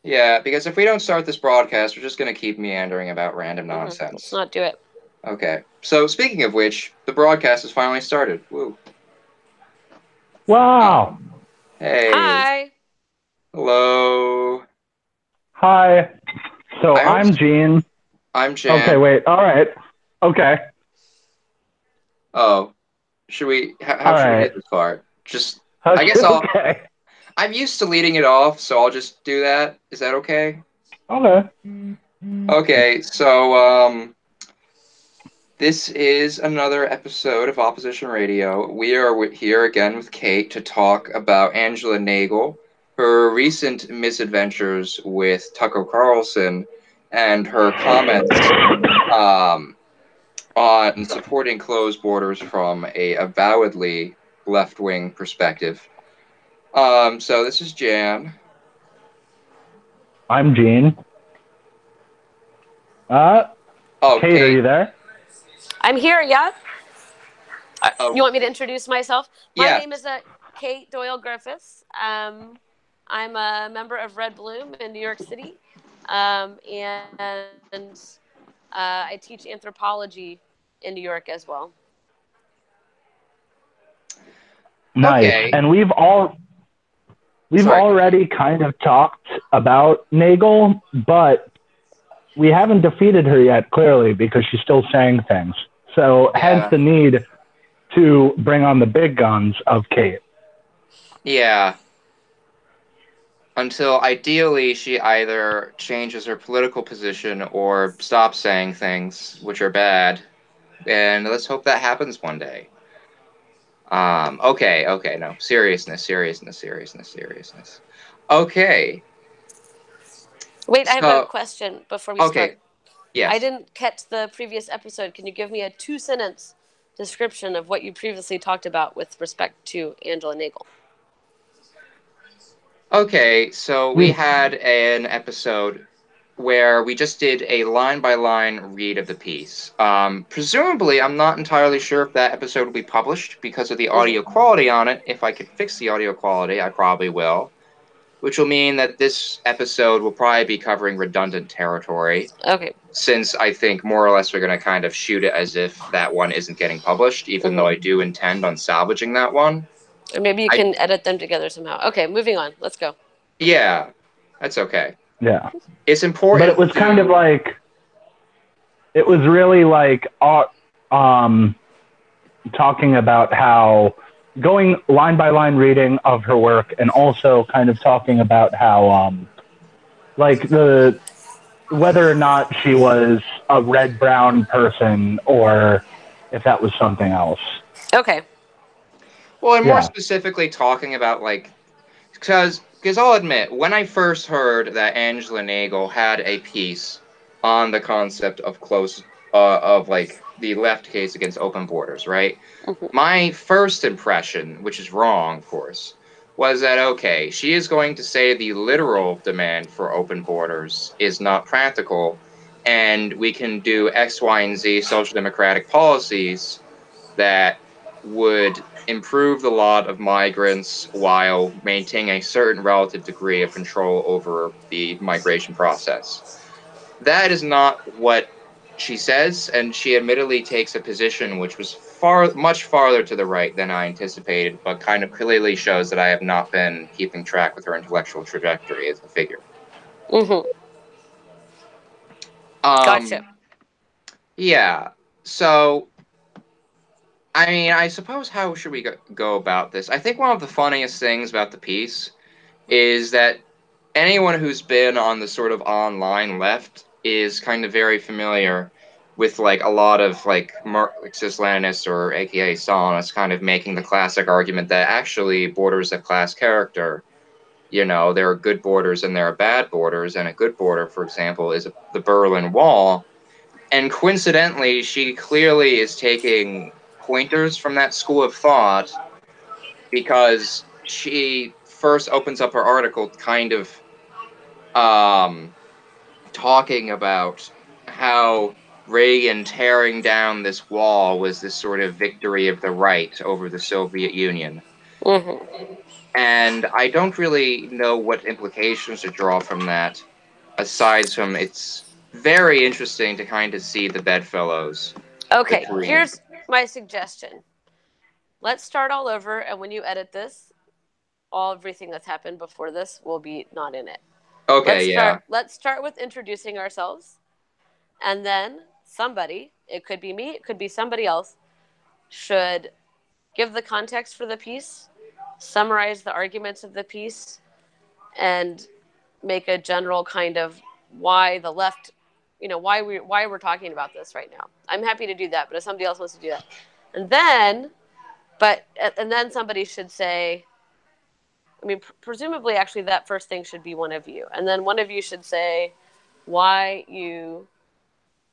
Yeah, because if we don't start this broadcast, we're just going to keep meandering about random Let's nonsense. not do it. Okay. So, speaking of which, the broadcast has finally started. Woo. Wow. Um, hey. Hi. Hello. Hi. So I hope I'm Gene. I'm Okay, Jan. wait. All right. Okay. Oh, should we? How All should we do right. this part? Just, I Okay. guess Okay. I'm used to leading it off, so I'll just do that. Is that okay? Okay. Okay, so, this is another episode of Opposition Radio. We are here again with Kate to talk about Angela Nagle, her recent misadventures with Tucker Carlson, and her comments um, on supporting closed borders from a avowedly left-wing perspective. So this is Jan. I'm Gene. Oh, Kate, are Kate. you there? I'm here, yeah? You Oh, want me to introduce myself? My yeah. name is Kate Doyle Griffiths. I'm a member of Red Bloom in New York City. And I teach anthropology in New York as well. Nice. Okay. And we've Sorry, already continue. kind of talked about Nagel, but we haven't defeated her yet, clearly, because she's still saying things. So hence Yeah. the need to bring on the big guns of Kate. Yeah. Until ideally she either changes her political position or stops saying things which are bad. And let's hope that happens one day. Okay, no. Seriousness. Okay. Wait, I have a So, question before we okay, start. I yes. didn't catch the previous episode. Can you give me a 2 sentence description of what you previously talked about with respect to Angela Nagel? Okay, so we We had an episode where we just did a line-by-line read of the piece. Presumably, I'm not entirely sure if that episode will be published because of the audio Mm-hmm. quality on it. If I could fix the audio quality, I probably will. Which will mean that this episode will probably be covering redundant territory, Okay. since I think more or less we're going to kind of shoot it as if that one isn't getting published, even though Mm-hmm. I do intend on salvaging that one. Or maybe you I can edit them together somehow. Okay, moving on. Let's go. Yeah, that's okay. yeah, It's but it important was kind of to like it was really like um talking about how going line by line reading of her work and also kind of talking about how like the whether or not she was a red brown person or if that was something else. Okay. well, and more Yeah. specifically talking about like because I'll admit when I first heard that Angela Nagel had a piece on the concept of close of like the left case against open borders, right? Mm-hmm. My first impression, which is wrong, of course, was that okay, she is going to say the literal demand for open borders is not practical, and we can do X, Y, and Z social democratic policies that would improve the lot of migrants while maintaining a certain relative degree of control over the migration process. That is not what she says, and she admittedly takes a position which was much farther to the right than I anticipated, but kind of clearly shows that I have not been keeping track with her intellectual trajectory as a figure. Mm-hmm. Gotcha. Um, yeah. So, I mean, I suppose how should we go about this? I think one of the funniest things about the piece is that anyone who's been on the sort of online left is kind of very familiar with like a lot of like Marxist-Leninists or AKA Stalinists kind of making the classic argument that actually borders have class character. You know, there are good borders and there are bad borders, and a good border, for example, is the Berlin Wall. And coincidentally, she clearly is taking pointers from that school of thought because she first opens up her article kind of um, talking about how Reagan tearing down this wall was this sort of victory of the right over the Soviet Union. Mm-hmm. And I don't really know what implications to draw from that, aside from it's very interesting to kind of see the bedfellows Okay, between. here's my suggestion. Let's start all over, and when you edit this, everything that's happened before this will be not in it. Okay, yeah. Let's start with introducing ourselves, and then somebody, it could be me, it could be somebody else, should give the context for the piece, summarize the arguments of the piece, and make a general kind of why the left, why we're talking about this right now. I'm happy to do that, but if somebody else wants to do that, and then, and then somebody should say, I mean, presumably, actually, that first thing should be one of you, and then one of you should say why you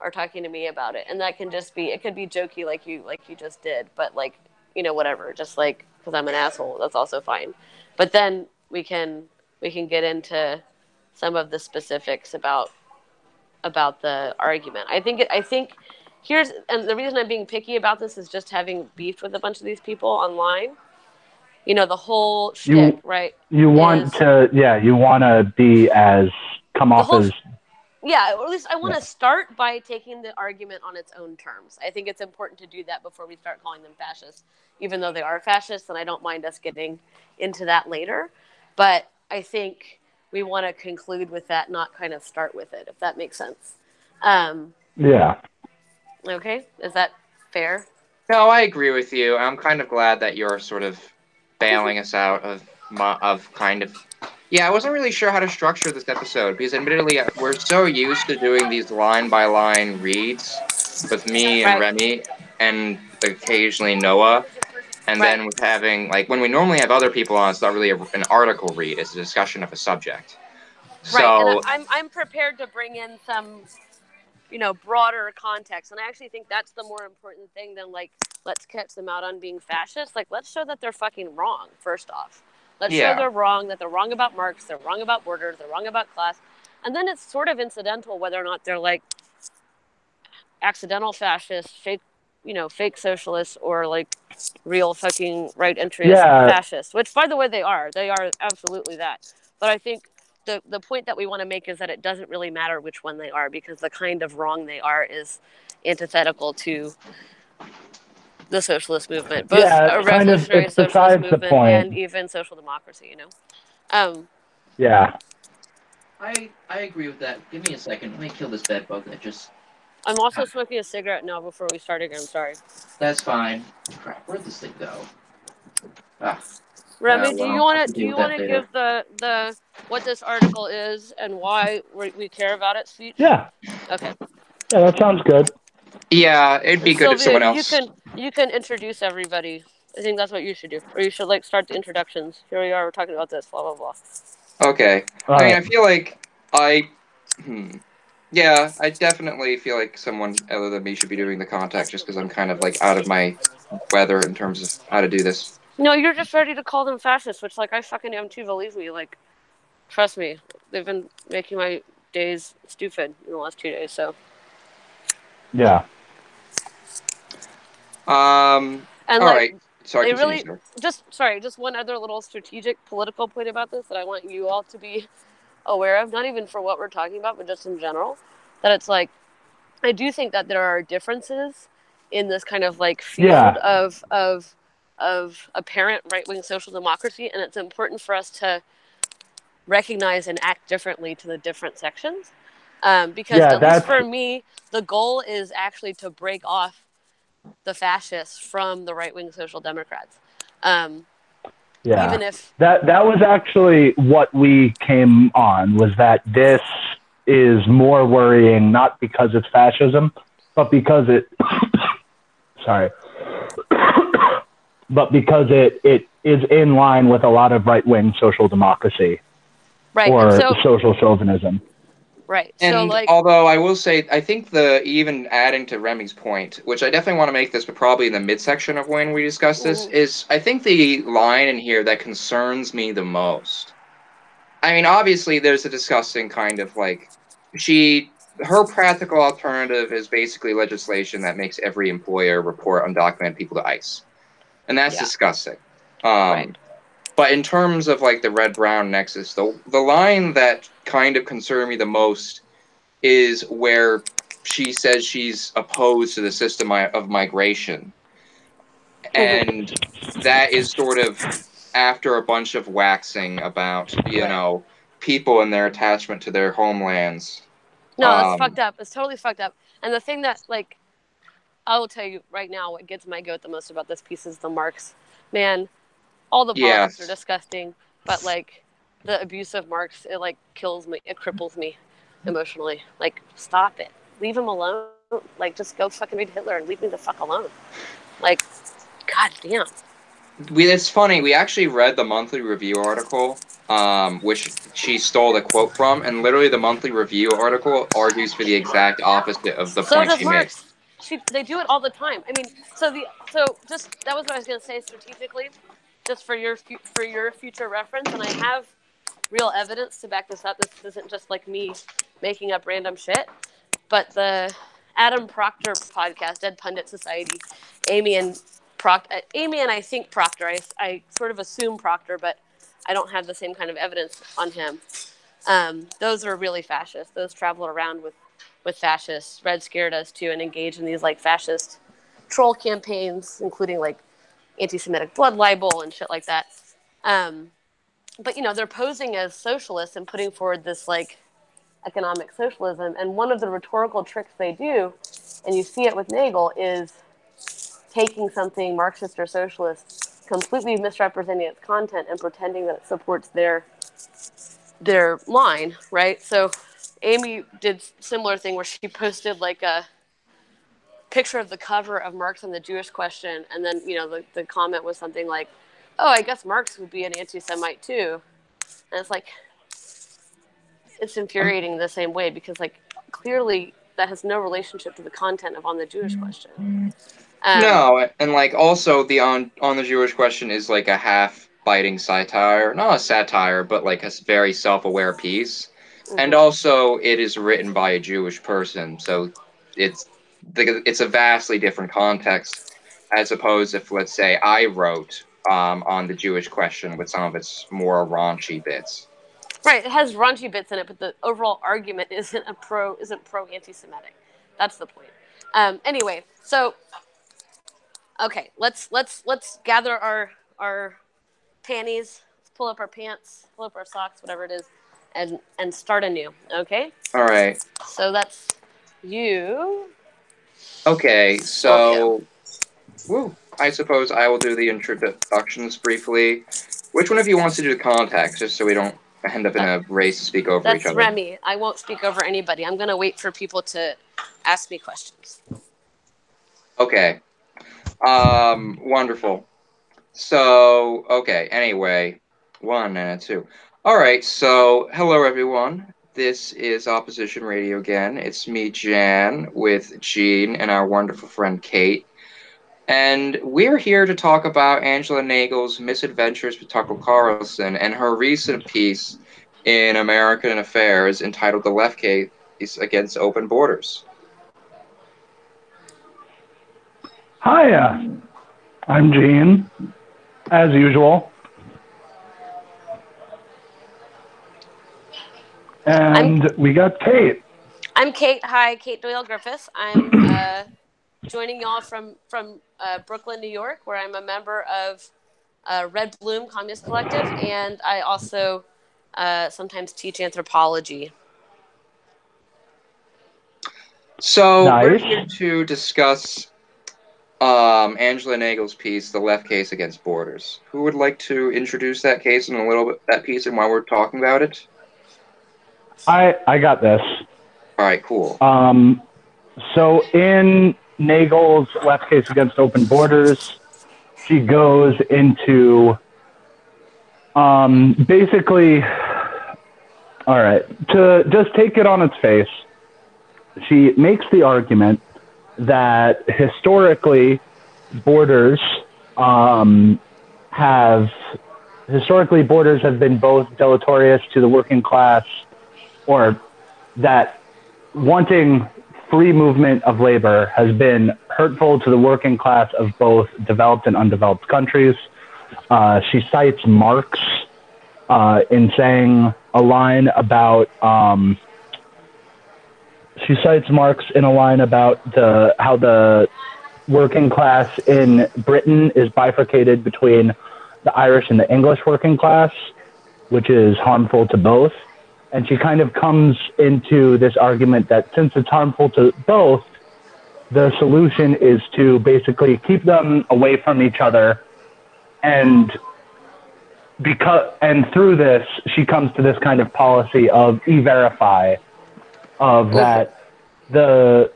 are talking to me about it, and that can just be, it could be jokey like you just did, but like, whatever, just like because I'm an asshole, that's also fine. But then we can get into some of the specifics about the argument. I think here's, and the reason I'm being picky about this is just having beefed with a bunch of these people online. The whole shtick, You right? you want Is to you want to be as come the off whole as yeah, or at least I want yeah to start by taking the argument on its own terms. I think it's important to do that before we start calling them fascists, even though they are fascists, and I don't mind us getting into that later. But I think we want to conclude with that, not kind of start with it, if that makes sense. Um, yeah okay, is that fair? No, I agree with you. I'm kind of glad that you're sort of bailing us out of kind of. Yeah, I wasn't really sure how to structure this episode because, admittedly, we're so used to doing these line by line reads with me and Right, Remy and occasionally Noah, and right, then with having like when we normally have other people on, it's not really an article read; it's a discussion of a subject. right. And So I'm prepared to bring in some broader context, and I actually think that's the more important thing than like let's catch them out on being fascist. Like, let's show that they're fucking wrong first off. Let's show yeah, they're wrong, that they're wrong about Marx, they're wrong about borders, they're wrong about class, and then it's sort of incidental whether or not they're like accidental fascists, fake socialists, or like real fucking right entryist yeah fascists, which by the way they are absolutely that. But I think the point that we want to make is that it doesn't really matter which one they are, because the kind of wrong they are is antithetical to the socialist movement, both yeah a it's kind of revolutionary it's socialist besides the movement and point. even social democracy. Um, Yeah, I agree with that. Give me a second. Let me kill this bed bug that just. I'm also smoking a cigarette now before we start again. I'm sorry. That's fine. Crap, where'd this thing go? Ah, Remy, do you well, I want can to do deal you with want that to later. give the what this article is and why we care about it speech? yeah, Okay. yeah. That sounds good. Yeah, it'd And be good if Sylvia, someone you else. can introduce everybody. I think that's what you should do, or you should like start the introductions. Here we are. We're talking about this. Blah blah blah. Okay. All I mean, right. I feel like I. Hmm. Yeah, I definitely feel like someone other than me should be doing the contact just because I'm kind of like out of my weather in terms of how to do this. No, you're just ready to call them fascists, which like I fucking am too. Believe me, like trust me, they've been making my days stupid in the last 2 days. So Yeah. and All like right. Sorry, they continue, really sir. just one other little strategic political point about this that I want you all to be aware of, not even for what we're talking about, but just in general, that it's like I do think that there are differences in this kind of like field Yeah. of apparent right wing social democracy, and it's important for us to recognize and act differently to the different sections. Because Yeah. at least That's for me, the goal is actually to break off the fascists from the right wing social democrats. Um, yeah. even if That was actually what we came on, was that this is more worrying not because it's fascism, but because it sorry, but because it is in line with a lot of right wing social democracy right, and or so social chauvinism. right, so And like although I will say, I think even adding to Remy's point, which I definitely want to make this, but probably in the midsection of when we discuss this, mm, is I think the line in here that concerns me the most. I mean, obviously, there's a disgusting kind of like her practical alternative is basically legislation that makes every employer report undocumented people to ICE, and that's yeah, disgusting. Right. But in terms of like the red-brown nexus, the line that kind of concerned me the most is where she says she's opposed to the system of migration. And that is sort of after a bunch of waxing about, Right. people and their attachment to their homelands. No, that's fucked up. It's totally fucked up. And the thing that, like, I will tell you right now, what gets my goat the most about this piece is the marks. Man, all the politics are Yes. disgusting, but like the abuse of marks, it like kills me. It cripples me emotionally. Like, stop it. Leave him alone. Like, just go fucking read Hitler and leave me the fuck alone. Like, god damn. It's funny. We actually read the monthly review article, which she stole the quote from, and literally the monthly review article argues for the exact opposite of the So point does she made. Marx. They do it all the time. I mean, so just that was what I was gonna say strategically, just for your future reference, and I have real evidence to back this up. This isn't just like me making up random shit. But the Adam Proctor podcast, Dead Pundit Society, Amy and Amy and I think Proctor. I sort of assume Proctor, but I don't have the same kind of evidence on him. Those are really fascist. Those travel around with fascists. Red Scare does too, and engage in these like fascist troll campaigns, including like anti-Semitic blood libel and shit like that. But they're posing as socialists and putting forward this like economic socialism. And one of the rhetorical tricks they do, and you see it with Nagle, is taking something Marxist or socialist, completely misrepresenting its content and pretending that it supports their line, right? So Amy did similar thing where she posted like a picture of the cover of Marx and the Jewish Question, and then the comment was something like, "Oh, I guess Marx would be an anti-Semite too," and it's like, it's infuriating the same way because like clearly that has no relationship to the content of On the Jewish Question. No, and like also the on the Jewish Question is like a half biting satire, not a satire, but like a very self-aware piece. And also it is written by a Jewish person, so it's it's a vastly different context as opposed if let's say I wrote on the Jewish Question with some of its more raunchy bits. Right, it has raunchy bits in it, but the overall argument isn't pro anti-Semitic. That's the point. Anyway, so okay, let's gather our panties, let's pull up our pants, pull up our socks, whatever it is, and start anew. Okay. All right. So that's you. Okay, Scorpio. so I suppose I will do the introductions briefly. Which one of you wants to do the contacts, just so we don't end up in a race to speak over each That's other? Remy. I won't speak over anybody. I'm going to wait for people to ask me questions. Okay. Wonderful. So, okay, anyway, 1 and 2. All right, so hello everyone. This is Opposition Radio again. It's me, Jan, with Gene and our wonderful friend Kate. And we're here to talk about Angela Nagle's misadventures with Tucker Carlson and her recent piece in American Affairs entitled The Left Case Against Open Borders. Hiya, I'm Gene, as usual. And we got Kate. I'm Kate. Hi, Kate Doyle Griffiths. I'm joining y'all from Brooklyn, New York, where I'm a member of Red Bloom Communist Collective, and I also sometimes teach anthropology. So Nice. we're here to discuss Angela Nagle's piece, The Left Case Against Borders. Who would like to introduce that case and a little bit that piece and why we're talking about it? I got this. All right, cool. So in Nagle's Left Case Against Open Borders, she goes into basically, all right, to just take it on its face, she makes the argument that historically borders have been both deleterious to the working class, or that wanting free movement of labor has been hurtful to the working class of both developed and undeveloped countries, She cites Marx in saying a line about she cites Marx in a line about how the working class in Britain is bifurcated between the Irish and the English working class, which is harmful to both. And she kind of comes into this argument that since it's harmful to both, the solution is to basically keep them away from each other. And through this, she comes to this kind of policy of e-verify, of that the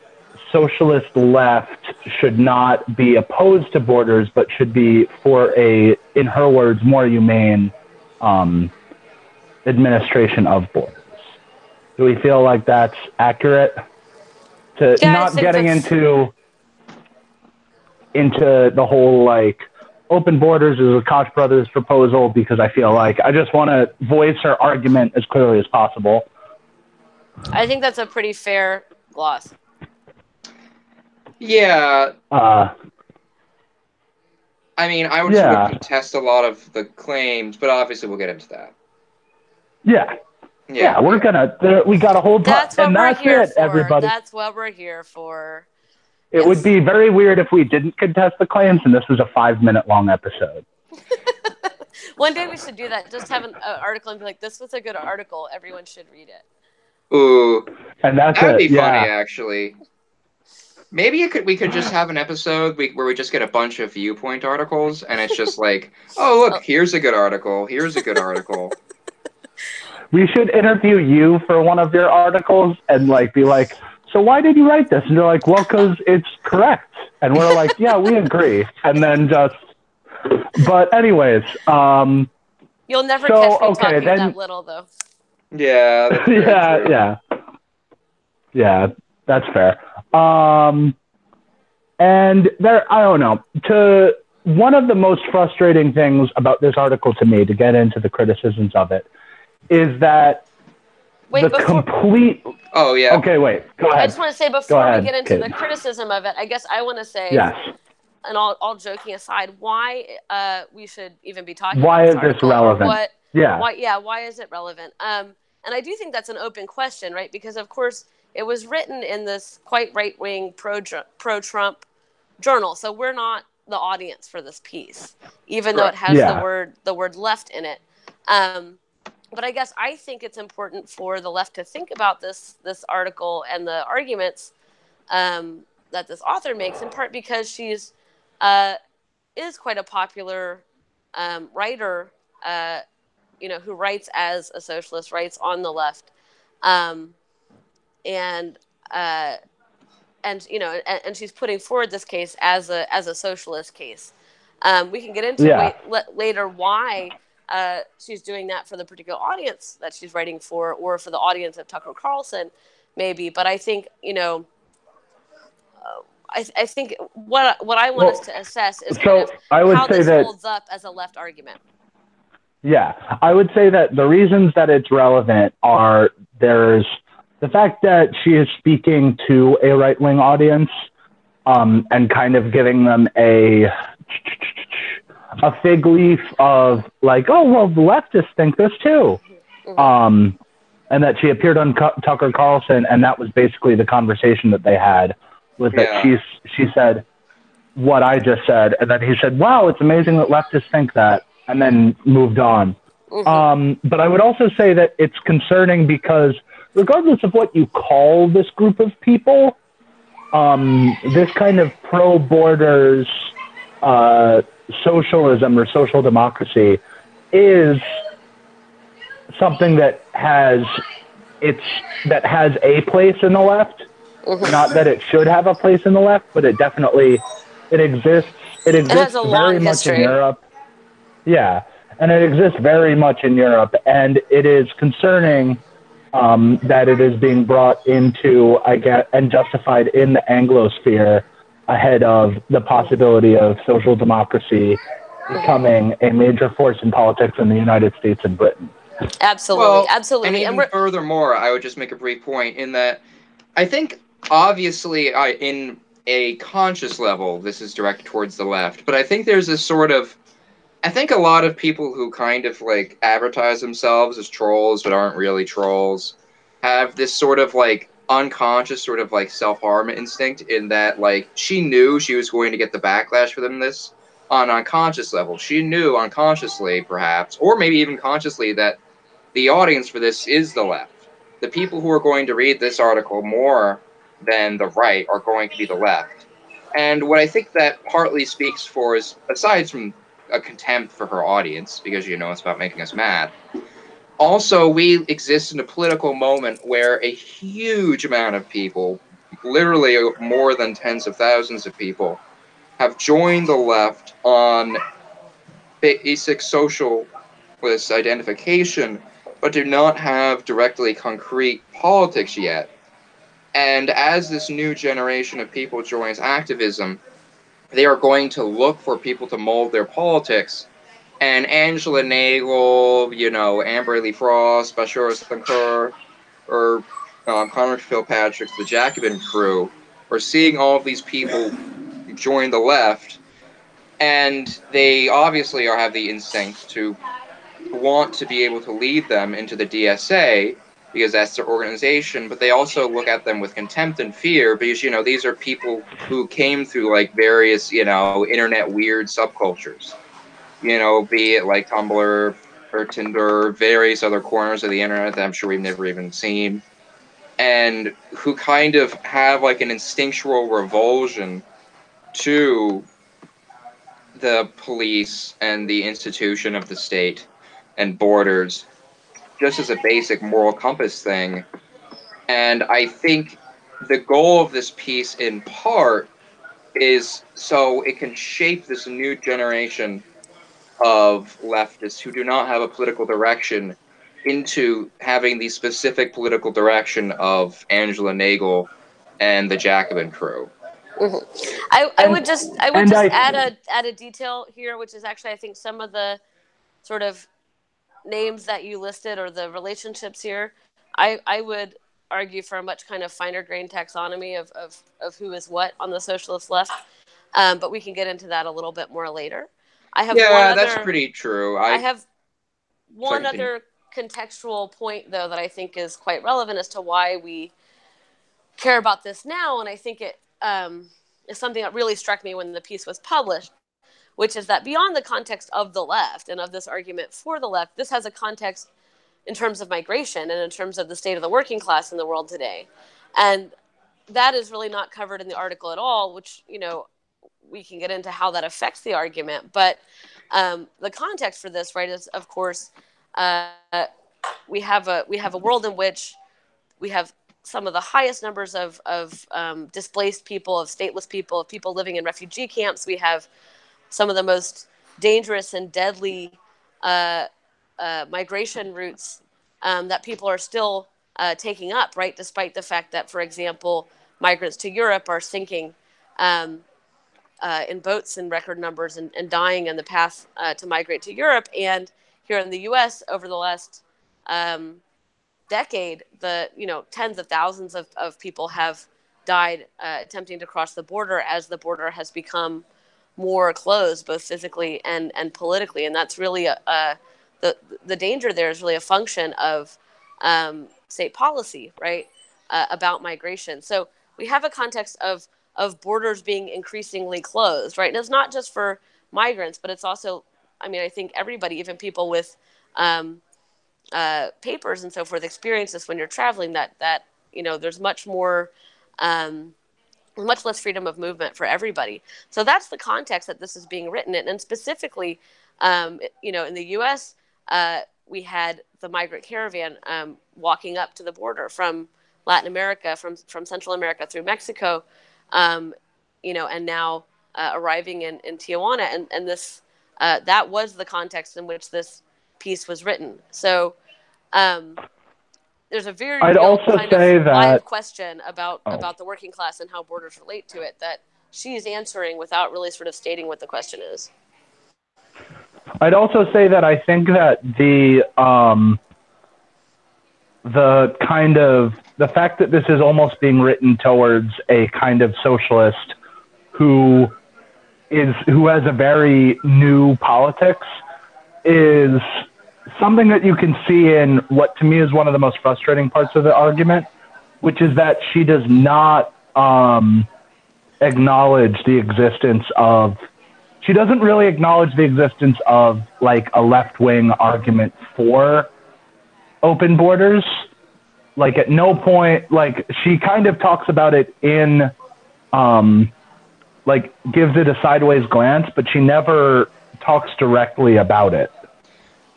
socialist left should not be opposed to borders, but should be for in her words, more humane administration of borders. Do we feel like that's accurate? Not getting into the whole like open borders is a Koch brothers proposal, because I feel like I just want to voice her argument as clearly as possible. I think that's a pretty fair gloss. Yeah. I mean, I would contest a lot of the claims, but obviously we'll get into that. Yeah, we got a whole time. That's what we're here for. Everybody. That's what we're here for. It would be very weird if we didn't contest the claims and this was a 5-minute long episode. One day we should do that. Just have an article and be like, this was a good article. Everyone should read it. Ooh. And that'd be funny, actually. Maybe we could just have an episode where we just get a bunch of viewpoint articles, and it's just like, oh, look, here's a good article. Here's a good article. We should interview you for one of your articles and like be like, so why did you write this? And you're like, well, because it's correct. And we're like, yeah, we agree. And then but anyways. You'll never catch me talking that little, though. Yeah. Yeah, that's fair. And there, I don't know. One of the most frustrating things about this article to me, to get into the criticisms of it, is that complete... Oh, yeah. Okay, wait. Go ahead. I just want to say, before we get into the criticism of it, I guess I want to say, yes. And all joking aside, why we should even be talking about this article. Why is this relevant? Why is it relevant? And I do think that's an open question, right? Because, of course, it was written in this quite right-wing, pro-Trump journal. So we're not the audience for this piece, even though it has the word left in it. But I guess I think it's important for the left to think about this article and the arguments that this author makes, in part because she's is quite a popular writer, who writes as a socialist, writes on the left, and she's putting forward this case as a socialist case. We can get into later why. She's doing that for the particular audience that she's writing for, or for the audience of Tucker Carlson, maybe. But I think, I think what I want us to assess is how this holds up as a left argument. Yeah, I would say that the reasons that it's relevant are there's the fact that she is speaking to a right-wing audience and kind of giving them a fig leaf of like, oh, well, the leftists think this too. Mm-hmm. And that she appeared on Tucker Carlson, and that was basically the conversation that they had, was that she said what I just said, and then he said, wow, it's amazing that leftists think that, and then moved on. Mm-hmm. But I would also say that it's concerning because regardless of what you call this group of people, this kind of pro-borders socialism or social democracy is something that has a place in the left. Mm-hmm. Not that it should have a place in the left, but it definitely exists. It exists very much in Europe. Yeah, and it exists very much in Europe, and it is concerning that it is being brought into, and justified in the Anglosphere ahead of the possibility of social democracy becoming a major force in politics in the United States and Britain. Absolutely, absolutely. And furthermore, I would just make a brief point in that I think, obviously, in a conscious level, this is directed towards the left, but I think there's this sort of I think a lot of people who kind of like advertise themselves as trolls but aren't really trolls have this sort of like unconscious sort of like self-harm instinct in that like she knew she was going to get the backlash from this on an unconscious level. She knew unconsciously perhaps, or maybe even consciously, that the audience for this is the left. The people who are going to read this article more than the right are going to be the left. And what I think that partly speaks for is, aside from a contempt for her audience, because it's about making us mad, also we exist in a political moment where a huge amount of people, literally more than tens of thousands of people, have joined the left on basic socialist identification, but do not have directly concrete politics yet. And as this new generation of people joins activism, they are going to look for people to mold their politics. And Angela Nagle, Amberly Frost, Bashir Thakur, or Connor Kilpatrick's The Jacobin crew, are seeing all of these people join the left, and they obviously have the instinct to want to be able to lead them into the DSA because that's their organization, but they also look at them with contempt and fear because, these are people who came through like various, internet weird subcultures, be it like Tumblr or Tinder, various other corners of the internet that I'm sure we've never even seen, and who kind of have like an instinctual revulsion to the police and the institution of the state and borders, just as a basic moral compass thing. And I think the goal of this piece, in part, is so it can shape this new generation of leftists who do not have a political direction into having the specific political direction of Angela Nagle and the Jacobin crew. I would just I add a detail here, which is actually I think some of the sort of names that you listed or the relationships here, I would argue for a much kind of finer grained taxonomy of who is what on the socialist left. But we can get into that a little bit more later. That's pretty true. I have one other contextual point, though, that I think is quite relevant as to why we care about this now. And I think it is something that really struck me when the piece was published, which is that beyond the context of the left and of this argument for the left, this has a context in terms of migration and in terms of the state of the working class in the world today. And that is really not covered in the article at all, which, we can get into how that affects the argument. But the context for this, right, is, of course, we have a world in which we have some of the highest numbers of displaced people, of stateless people, of people living in refugee camps. We have some of the most dangerous and deadly migration routes that people are still taking up, right? Despite the fact that, for example, migrants to Europe are sinking in boats in record numbers and dying in the path to migrate to Europe. And here in the U.S., over the last decade, tens of thousands of people have died attempting to cross the border as the border has become more closed, both physically and politically. And that's really the danger there is really a function of state policy, right, about migration. So we have a context of borders being increasingly closed, right? And it's not just for migrants, but it's also, I think everybody, even people with papers and so forth, experience this when you're traveling, that there's much more, much less freedom of movement for everybody. So that's the context that this is being written in. And specifically, in the U.S., we had the migrant caravan walking up to the border from Latin America, from Central America through Mexico, and now arriving in Tijuana. And this that was the context in which this piece was written. So there's a very live question about the working class and how borders relate to it that she's answering without really sort of stating what the question is. I'd also say that I think that the fact that this is almost being written towards a kind of socialist who who has a very new politics is something that you can see in what to me is one of the most frustrating parts of the argument, which is that she does not acknowledge the existence of she doesn't really acknowledge the existence of like a left-wing argument for open borders. Like at no point, like she kind of talks about it in like gives it a sideways glance, but she never talks directly about it.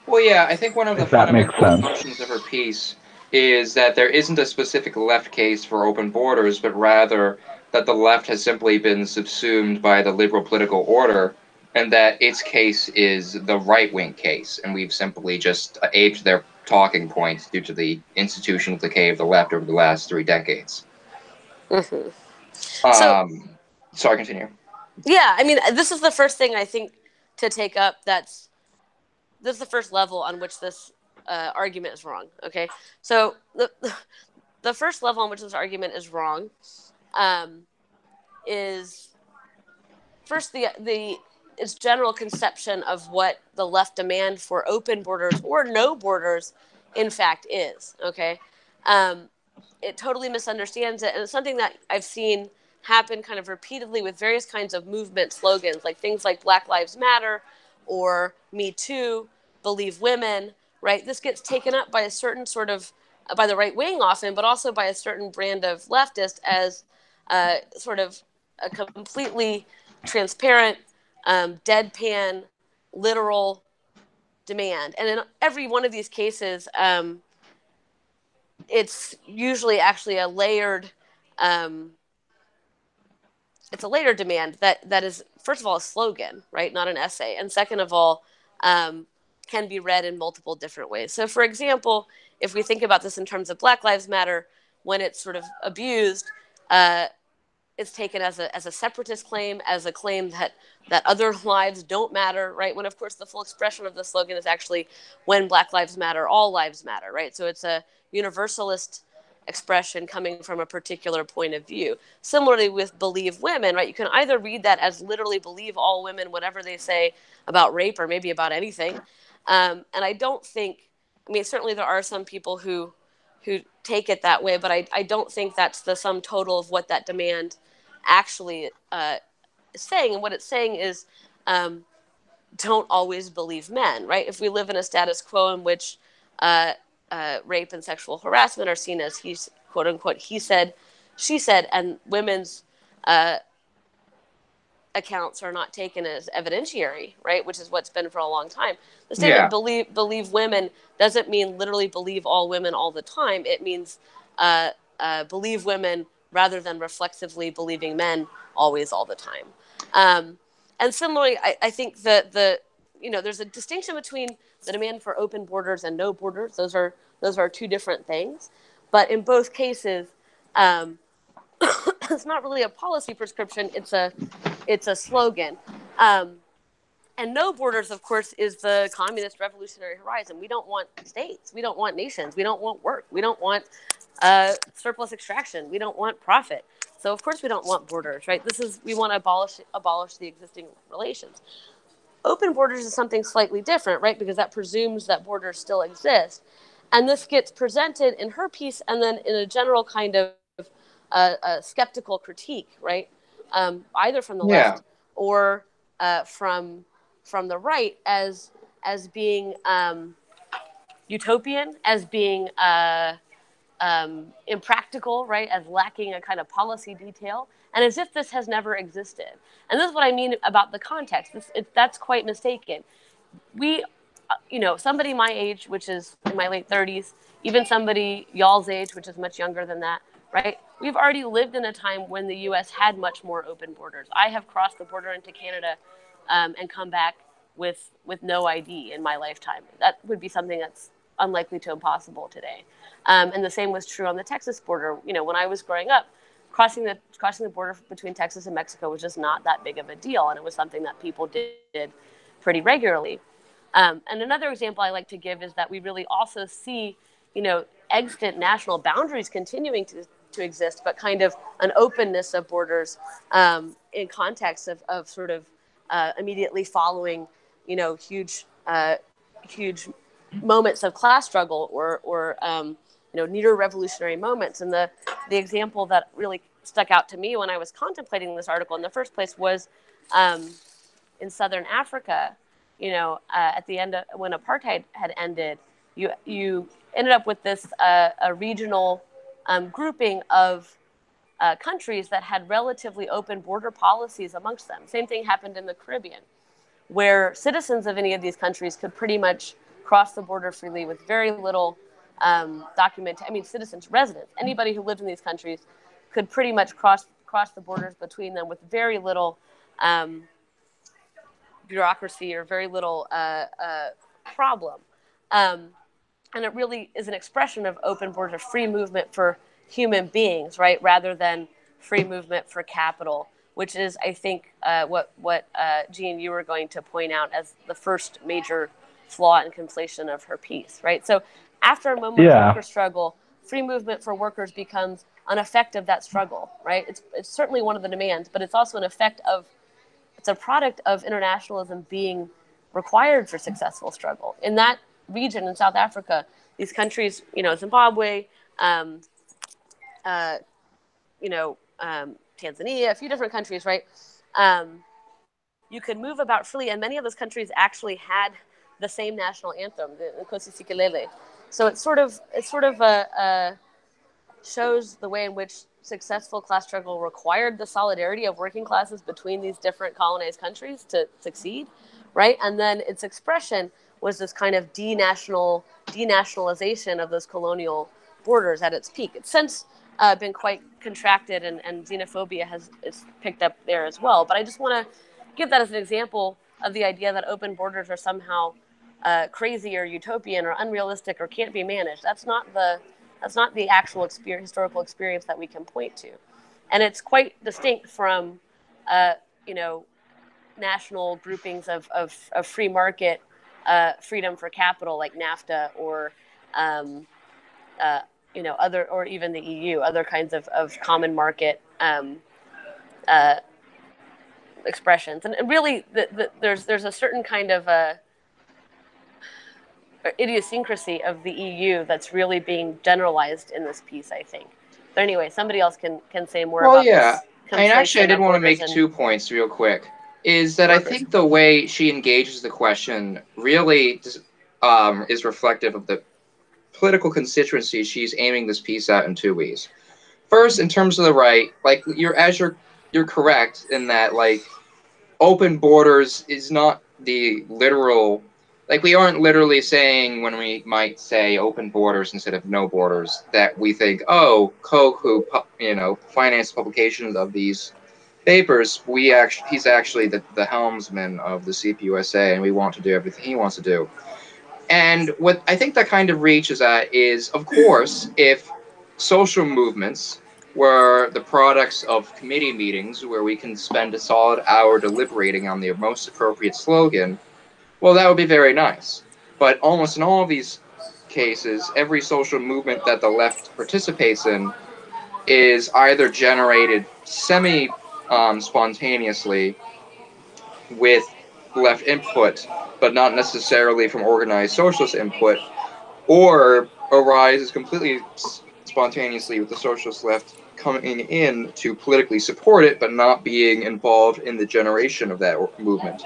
Well, yeah, I think one of the If that makes fundamental sense. assumptions of her piece is that there isn't a specific left case for open borders, but rather that the left has simply been subsumed by the liberal political order, and that its case is the right-wing case, and we've simply just aped their talking points due to the institutional decay of the left over the last 3 decades. Mm-hmm. So, Sorry, continue. yeah, I mean, this is the first thing I think to take up. This is the first level on which this argument is wrong. Okay, so the first level on which this argument is wrong is first the its general conception of what the left demand for open borders or no borders in fact is. Okay, it totally misunderstands it, and it's something that I've seen happen kind of repeatedly with various kinds of movement slogans, like things like Black Lives Matter or Me Too, Believe Women, right? This gets taken up by a certain sort of, by the right wing often, but also by a certain brand of leftist as sort of a completely transparent, deadpan, literal demand. And in every one of these cases, it's usually actually a layered it's a later demand that is, first of all, a slogan, right, not an essay, and second of all, can be read in multiple different ways. So, for example, if we think about this in terms of Black Lives Matter, when it's sort of abused, it's taken as a separatist claim, as a claim that other lives don't matter, right? When, of course, the full expression of the slogan is actually when Black Lives Matter, all lives matter, right? So it's a universalist expression coming from a particular point of view. Similarly with Believe Women, right? You can either read that as literally believe all women, whatever they say about rape or maybe about anything. And I don't think, I mean, certainly there are some people who take it that way, but I don't think that's the sum total of what that demand actually is saying. And what it's saying is don't always believe men, right? If we live in a status quo in which rape and sexual harassment are seen as he's quote unquote he said, she said, and women's accounts are not taken as evidentiary, right? Which is what's been for a long time. The statement believe women doesn't mean literally believe all women all the time. It means believe women rather than reflexively believing men always all the time. And similarly, I think that there's a distinction between the demand for open borders and no borders. Those are two different things. But in both cases, it's not really a policy prescription. It's a slogan. And no borders, of course, is the communist revolutionary horizon. We don't want states. We don't want nations. We don't want work. We don't want surplus extraction. We don't want profit. So, of course, we don't want borders, right? We want to abolish the existing relations. Open borders is something slightly different, right? Because that presumes that borders still exist. And this gets presented in her piece and then in a general kind of a skeptical critique, right? Either from the left or from the right as being utopian, as being impractical, right? As lacking a kind of policy detail, and as if this has never existed. And this is what I mean about the context. That's quite mistaken. We, somebody my age, which is in my late 30s, even somebody y'all's age, which is much younger than that, right? We've already lived in a time when the U.S. had much more open borders. I have crossed the border into Canada and come back with no ID in my lifetime. That would be something that's unlikely to impossible today. And the same was true on the Texas border. When I was growing up, crossing the border between Texas and Mexico was just not that big of a deal, and it was something that people did pretty regularly. And another example I like to give is that we really also see, extant national boundaries continuing to exist, but kind of an openness of borders in context of sort of immediately following, huge moments of class struggle or near revolutionary moments. And the example that really stuck out to me when I was contemplating this article in the first place was in Southern Africa. At the end of, when apartheid had ended, you ended up with this a regional grouping of countries that had relatively open border policies amongst them. Same thing happened in the Caribbean, where citizens of any of these countries could pretty much cross the border freely with very little citizens, residents, anybody who lived in these countries could pretty much cross the borders between them with very little bureaucracy or very little problem. And it really is an expression of open border, free movement for human beings, right, rather than free movement for capital, which is, I think, what Jean, you were going to point out as the first major flaw and conflation of her piece, right? So after a moment of worker struggle, free movement for workers becomes an effect of that struggle, right? It's certainly one of the demands, but it's also it's a product of internationalism being required for successful struggle. In that region in South Africa, these countries, Zimbabwe, Tanzania, a few different countries, right? You could move about freely, and many of those countries actually had the same national anthem, the Nkosi Sikelel. So it sort of shows the way in which successful class struggle required the solidarity of working classes between these different colonized countries to succeed, right? And then its expression was this kind of denationalization of those colonial borders at its peak. It's since been quite contracted, and xenophobia is picked up there as well. But I just want to give that as an example of the idea that open borders are somehow crazy or utopian or unrealistic or can't be managed. That's not the actual historical experience that we can point to. And it's quite distinct from, national groupings of free market freedom for capital like NAFTA or, other, or even the EU, other kinds of common market expressions. And really, there's a certain kind of idiosyncrasy of the EU that's really being generalized in this piece, I think. But anyway, somebody else can say more about this. And actually, I did want to make 2 points real quick. Is that workers. I think the way she engages the question really is reflective of the political constituency she's aiming this piece at in 2 ways. First, in terms of the right, you're correct in that open borders is not the literal. We aren't literally saying, when we might say open borders instead of no borders, that we think, Koch, who financed publications of these papers, he's actually the helmsman of the CPUSA, and we want to do everything he wants to do. And what I think that kind of reaches at is, of course, if social movements were the products of committee meetings where we can spend a solid hour deliberating on the most appropriate slogan, well, that would be very nice. But almost in all of these cases, every social movement that the left participates in is either generated spontaneously with left input, but not necessarily from organized socialist input, or arises completely spontaneously with the socialist left coming in to politically support it, but not being involved in the generation of that movement.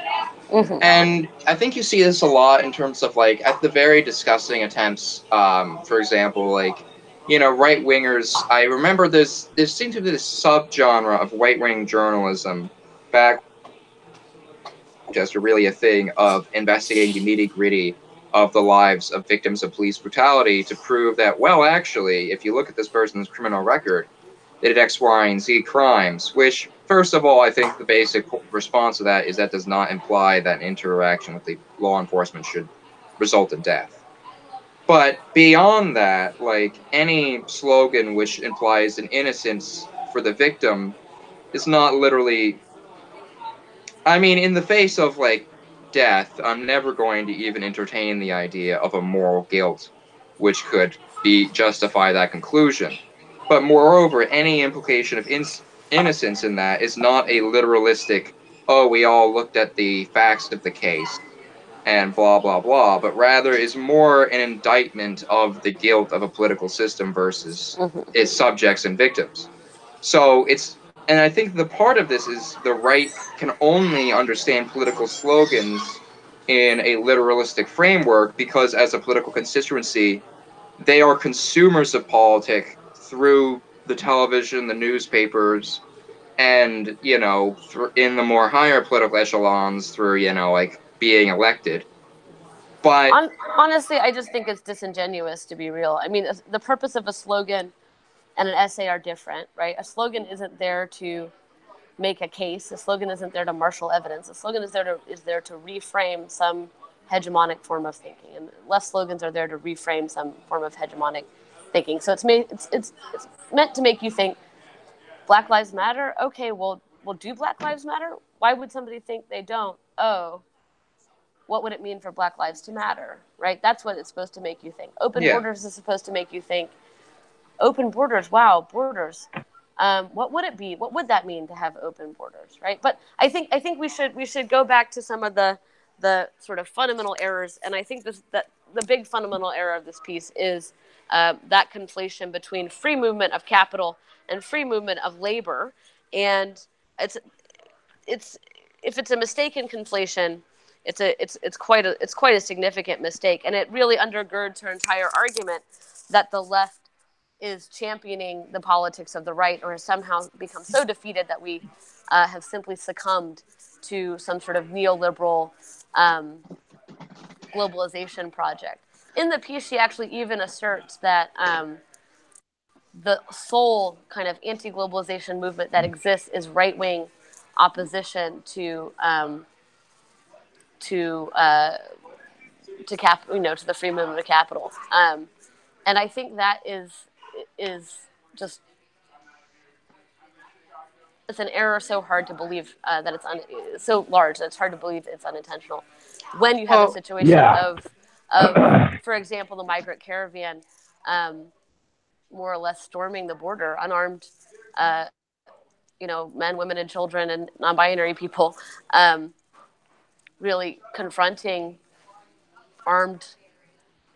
Mm-hmm. And I think you see this a lot in terms of at the very disgusting attempts, for example, right-wingers. I remember there seemed to be this subgenre of right-wing journalism back, just really a thing of investigating the nitty-gritty of the lives of victims of police brutality to prove that, well, actually, if you look at this person's criminal record, they did X, Y, and Z crimes, which, first of all, I think the basic response to that is that does not imply that interaction with the law enforcement should result in death. But beyond that, any slogan which implies an innocence for the victim is not literally... in the face of, death, I'm never going to even entertain the idea of a moral guilt which could justify that conclusion. But moreover, any implication of innocence in that is not a literalistic oh, we all looked at the facts of the case and blah, blah, blah, but rather is more an indictment of the guilt of a political system versus Mm-hmm. its subjects and victims. So and I think the part of this is the right can only understand political slogans in a literalistic framework because, as a political constituency, they are consumers of politics through the television, the newspapers, and in the more higher political echelons through like being elected. But Honestly, I just think it's disingenuous, to be real. I mean, the purpose of a slogan and an essay are different, right? A slogan isn't there to make a case. A slogan isn't there to marshal evidence. A slogan is there to reframe some hegemonic form of thinking, and left slogans are there to reframe some form of hegemonic thinking. So it's meant to make you think Black Lives Matter. Okay, well, do Black Lives Matter? Why would somebody think they don't? Oh, what would it mean for Black lives to matter? Right? That's what it's supposed to make you think. Open yeah, borders is supposed to make you think. Open borders. Wow, borders. What would it be? What would that mean to have open borders, right? But I think we should go back to some of the sort of fundamental errors, and I think that the big fundamental error of this piece is that conflation between free movement of capital and free movement of labor, and it's it's if it's a mistaken conflation, it's quite a significant mistake, and it really undergirds her entire argument that the left is championing the politics of the right or has somehow become so defeated that we have simply succumbed to some sort of neoliberal um, globalization project. In the piece, she actually even asserts that the sole kind of anti-globalization movement that exists is right-wing opposition to to the free movement of capital, and I think that is just it's an error so hard to believe that so large that it's hard to believe it's unintentional. When you have a well, situation Yeah. of for example, the migrant caravan, um, more or less storming the border, unarmed, uh, men, women, and children, and non-binary people, um, really confronting armed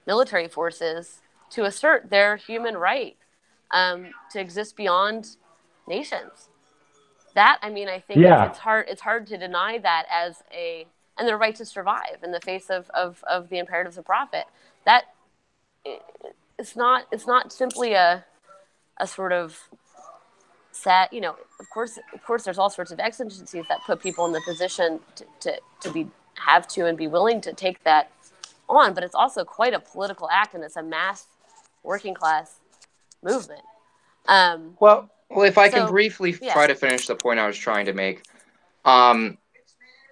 military forces to assert their human right to exist beyond nations. That, I mean, I think it's Yeah. it's hard it's hard to deny that as a and their right to survive in the face of the imperatives of profit. That it's not simply a sort of sad, of course there's all sorts of exigencies that put people in the position to be have to and be willing to take that on, but it's also quite a political act, and it's a mass working class movement. Um, well, if I can so briefly yeah. try to finish the point I was trying to make, um,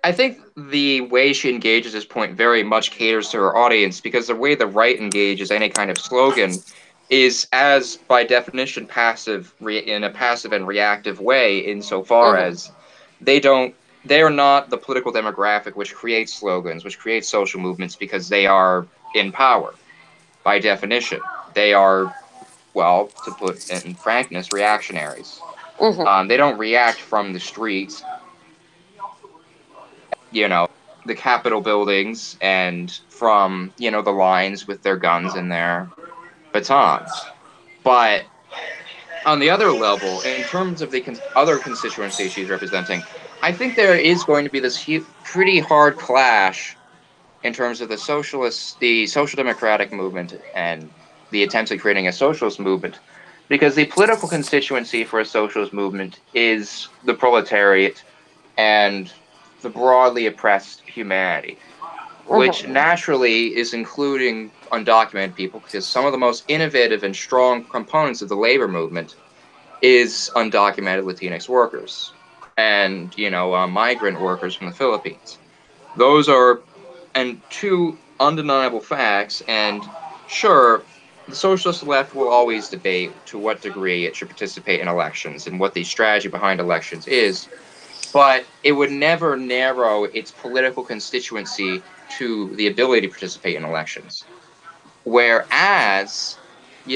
I think the way she engages this point very much caters to her audience because the way the right engages any kind of slogan is, as by definition, in a passive and reactive way, insofar Mm-hmm. as they are not the political demographic which creates slogans, which creates social movements, because they are in power by definition. They are, well, to put in frankness, reactionaries. Mm-hmm. They don't react from the streets, you know, the Capitol buildings and from, the lines with their guns and their batons. But on the other level, in terms of the other constituency she's representing, I think there is going to be this pretty hard clash in terms of the social democratic movement and the attempts at creating a socialist movement, because the political constituency for a socialist movement is the proletariat and the broadly oppressed humanity, which Mm-hmm. naturally is including undocumented people, because some of the most innovative and strong components of the labor movement is undocumented Latinx workers and migrant workers from the Philippines. Those are and two undeniable facts. And sure, the socialist left will always debate to what degree it should participate in elections and what the strategy behind elections is, but it would never narrow its political constituency to the ability to participate in elections. Whereas, the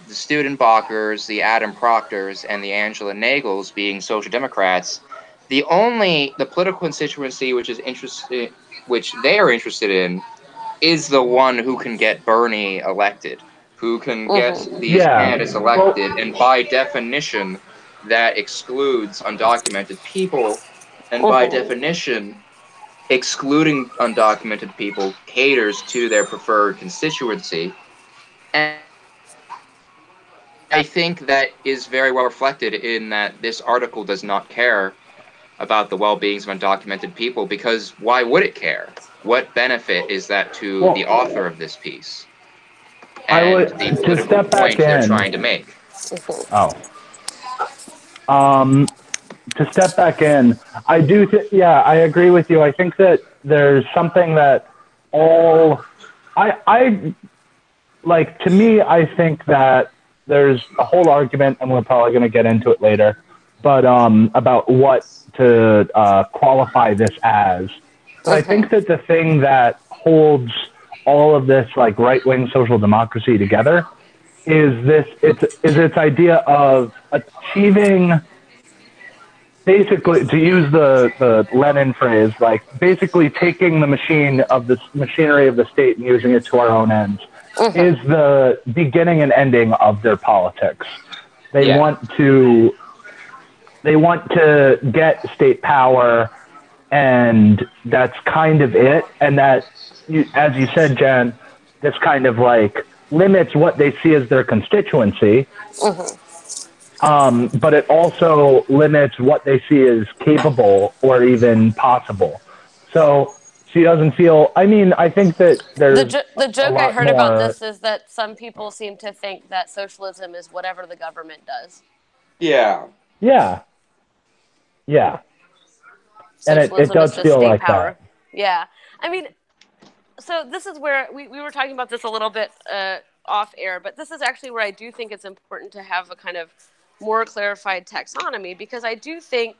Studenbachers, the Adam Proctors, and the Angela Nagles, being social democrats, the political constituency which they are interested in, is the one who can get Bernie elected, who can get these Yeah. candidates Well, elected, and by definition, that excludes undocumented people, and by definition, excluding undocumented people caters to their preferred constituency. And I think that is very well reflected in that this article does not care about the well-beings of undocumented people, because why would it care? What benefit is that to the well, author of this piece I and would the to political step back point they're in. trying to make? Oh, um, to step back in, I do. Yeah, I agree with you. I think that there's something that all I like. To me, I think that there's a whole argument, and we're probably going to get into it later, but about what to qualify this as. But I think that the thing that holds all of this like right wing social democracy together is its idea of achieving, basically, to use the Lenin phrase, like basically taking the machinery of the state and using it to our own ends, is the beginning and ending of their politics. They Yeah. want to get state power, and that's kind of it. And that, as you said, Jen, this kind of like limits what they see as their constituency. But it also limits what they see as capable or even possible. So she doesn't feel. I mean, I think that there's The a joke I lot heard about more. this is that some people seem to think that socialism is whatever the government does. Yeah. Yeah, yeah, and it Socialism is does just feel state like power. that. Yeah. I mean, so this is where we were talking about this a little bit off air, but this is actually where I do think it's important to have a kind of more clarified taxonomy, because I do think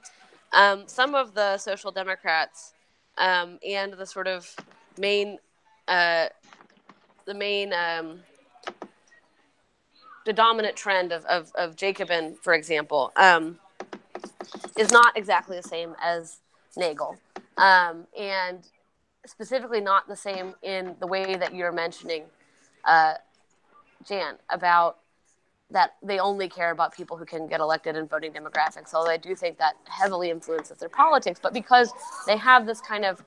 some of the social democrats and the sort of main, the main, the dominant trend of Jacobin, for example, is not exactly the same as Nagle. And specifically not the same in the way that you're mentioning, uh, Jan, about that they only care about people who can get elected in voting demographics, although I do think that heavily influences their politics. But because they have this kind of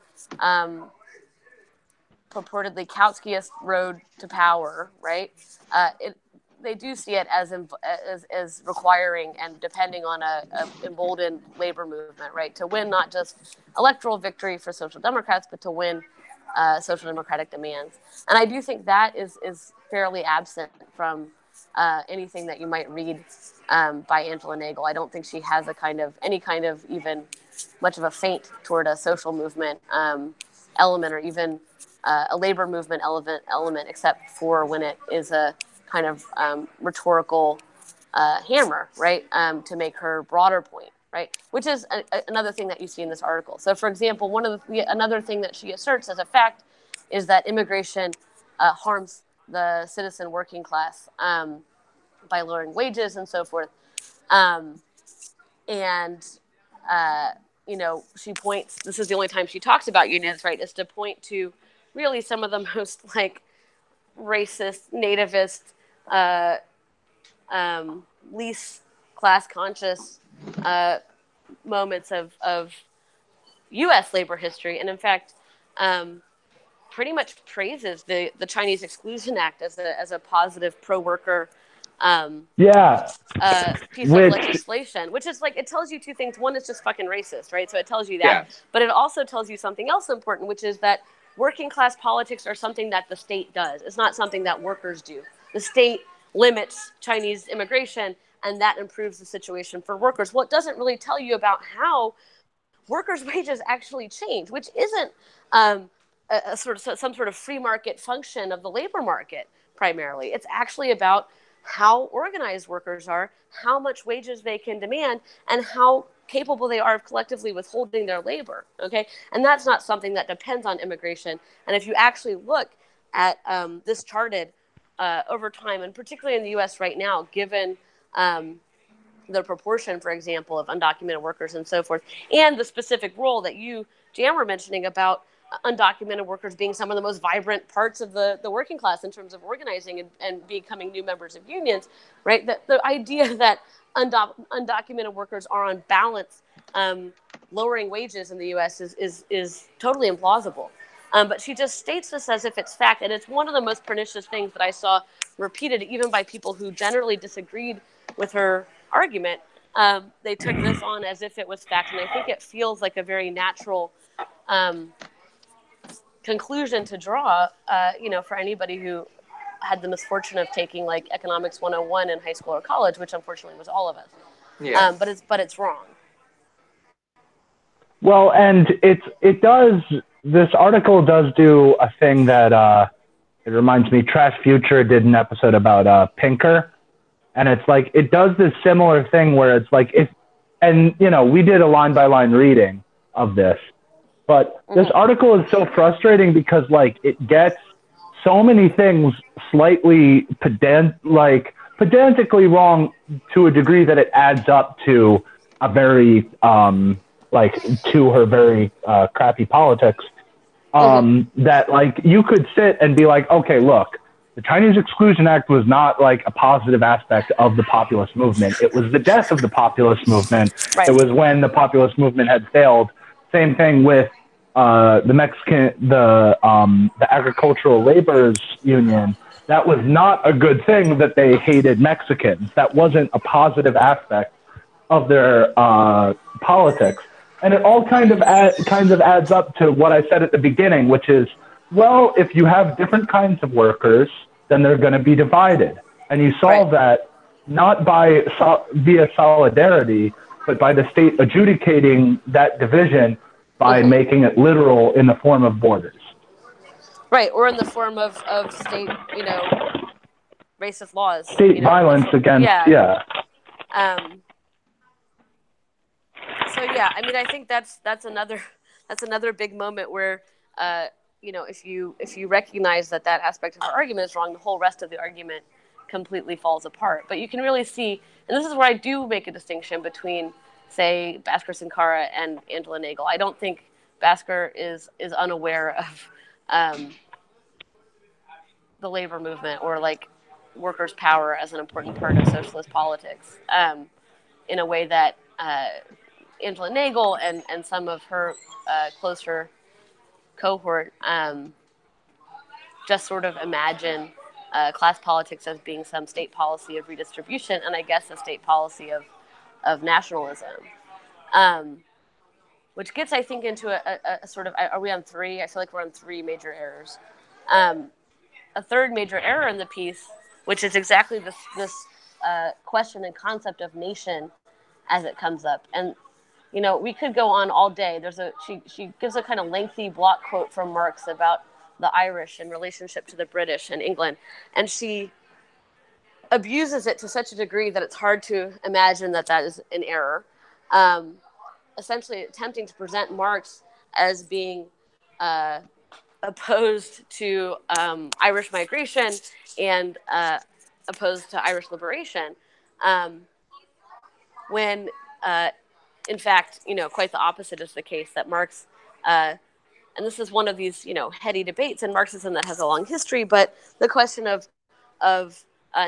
purportedly Kautskyist road to power, right? They do see it as requiring and depending on a emboldened labor movement, right, to win not just electoral victory for social democrats, but to win social democratic demands. And I do think that is fairly absent from anything that you might read by Angela Nagle. I don't think she has any kind of even much of a feint toward a social movement element, or even a labor movement element, except for when it is a kind of rhetorical hammer, right, to make her broader point, right, which is another thing that you see in this article. So, for example, another thing that she asserts as a fact is that immigration harms the citizen working class by lowering wages and so forth. And she points. This is the only time she talks about unions, right? Is to point to really some of the most like racist, nativist, uh, least class conscious moments of U.S. labor history, and in fact, pretty much praises the Chinese Exclusion Act as a positive pro worker Yeah, piece of which legislation, which is like, it tells you two things. One, it's just fucking racist, right? So it tells you that, Yes. but it also tells you something else important, which is that working class politics are something that the state does. It's not something that workers do. The state limits Chinese immigration, and that improves the situation for workers. Well, it doesn't really tell you about how workers' wages actually change, which isn't some sort of free market function of the labor market primarily. It's actually about how organized workers are, how much wages they can demand, and how capable they are of collectively withholding their labor. Okay, and that's not something that depends on immigration. And if you actually look at this charted over time, and particularly in the U.S. right now, given the proportion, for example, of undocumented workers and so forth, and the specific role that you, Jan, were mentioning about undocumented workers being some of the most vibrant parts of the working class in terms of organizing and becoming new members of unions, right? The idea that undocumented workers are on balance lowering wages in the U.S. is totally implausible. But she just states this as if it's fact, and it's one of the most pernicious things that I saw repeated even by people who generally disagreed with her argument. They took this on as if it was fact, and I think it feels like a very natural conclusion to draw, for anybody who had the misfortune of taking like economics 101 in high school or college, which unfortunately was all of us. Yeah. But it's wrong. Well, and it does. This article does do a thing that it reminds me. Trash Future did an episode about Pinker, and it's like it does this similar thing where it's like we did a line by line reading of this, but this article is so frustrating because like it gets so many things slightly pedantically wrong to a degree that it adds up to a very to her very crappy politics. That like you could sit and be like, okay, look, the Chinese Exclusion Act was not like a positive aspect of the populist movement. It was the death of the populist movement. Right. It was when the populist movement had failed. Same thing with the Agricultural Laborers Union. That was not a good thing that they hated Mexicans. That wasn't a positive aspect of their politics. And it all kind of adds up to what I said at the beginning, which is, well, if you have different kinds of workers, then they're going to be divided. And you solve that not via solidarity, but by the state adjudicating that division by making it literal in the form of borders. Right, or in the form of state, racist laws. State violence against, So yeah, I mean, I think that's another big moment where, if you recognize that aspect of our argument is wrong, the whole rest of the argument completely falls apart. But you can really see, and this is where I do make a distinction between, say, Bhaskar Sankara and Angela Nagle. I don't think Bhaskar is unaware of the labor movement or like workers' power as an important part of socialist politics in a way that Angela Nagle and some of her closer cohort just sort of imagine class politics as being some state policy of redistribution, and I guess a state policy of nationalism, which gets, I think, into a sort of, are we on three? I feel like we're on three major errors. A third major error in the piece, which is exactly this question and concept of nation as it comes up. And, we could go on all day. She gives a kind of lengthy block quote from Marx about the Irish in relationship to the British and England. And she abuses it to such a degree that it's hard to imagine that is an error. Essentially attempting to present Marx as being opposed to Irish migration and opposed to Irish liberation, when in fact, quite the opposite is the case, that Marx, and this is one of these, heady debates in Marxism that has a long history, but the question of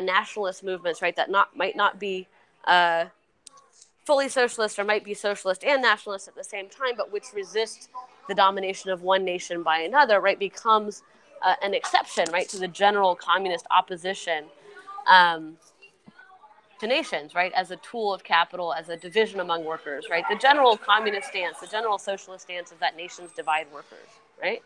nationalist movements, right, that might not be fully socialist or might be socialist and nationalist at the same time, but which resist the domination of one nation by another, right, becomes an exception, right, to the general communist opposition to nations, right, as a tool of capital, as a division among workers, right? The general communist stance, the general socialist stance is that nations divide workers, right?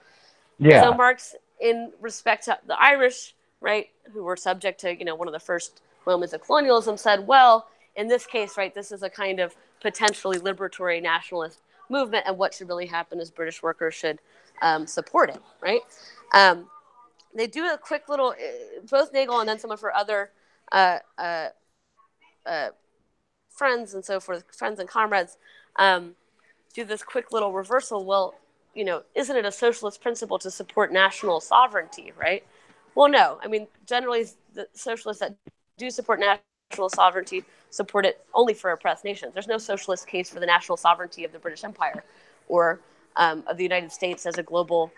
Yeah. So Marx, in respect to the Irish, right, who were subject to, one of the first moments of colonialism, said, well, in this case, right, this is a kind of potentially liberatory nationalist movement, and what should really happen is British workers should support it, right? They do a quick little, both Nagle and then some of her other friends and so forth, friends and comrades, do this quick little reversal. Well, isn't it a socialist principle to support national sovereignty, right? Well, no. I mean, generally, the socialists that do support national national sovereignty, support it only for oppressed nations. There's no socialist case for the national sovereignty of the British Empire or of the United States as a global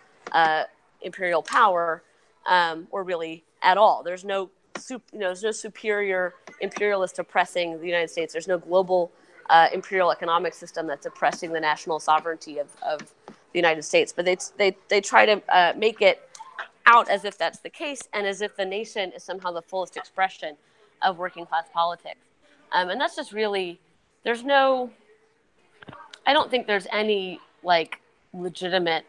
imperial power, or really at all. There's no there's no superior imperialist oppressing the United States. There's no global imperial economic system that's oppressing the national sovereignty of the United States. But they try to make it out as if that's the case, and as if the nation is somehow the fullest expression of working class politics. And that's just really, there's no, I don't think there's any like legitimate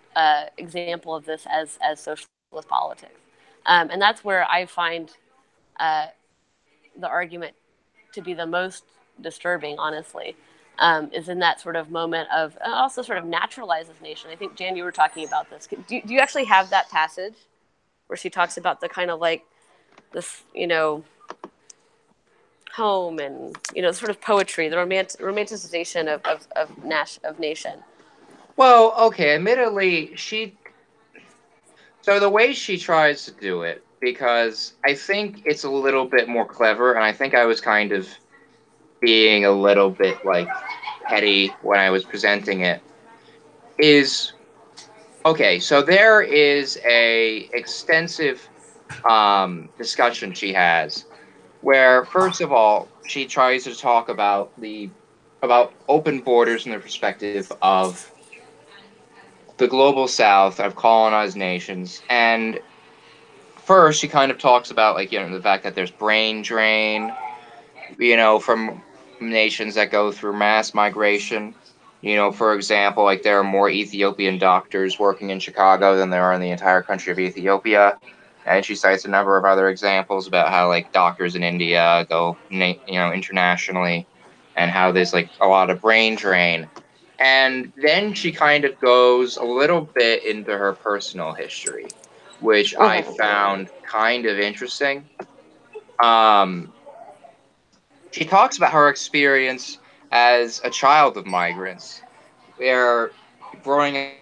example of this as socialist politics. And that's where I find the argument to be the most disturbing, honestly, is in that sort of moment of also sort of naturalizes nation. I think, Jan, you were talking about this. Do you actually have that passage where she talks about the kind of like this, home and, sort of poetry, the romanticization of nation? Well, okay, admittedly, so the way she tries to do it, because I think it's a little bit more clever, and I think I was kind of being a little bit like petty when I was presenting it, is okay, so there is a extensive discussion she has where, first of all, she tries to talk about open borders from the perspective of the global south, of colonized nations. And first she kind of talks about the fact that there's brain drain, from nations that go through mass migration. For example, like there are more Ethiopian doctors working in Chicago than there are in the entire country of Ethiopia. And she cites a number of other examples about how like doctors in India go, internationally, and how there's like a lot of brain drain. And then she kind of goes a little bit into her personal history, which I found kind of interesting. She talks about her experience as a child of migrants, where growing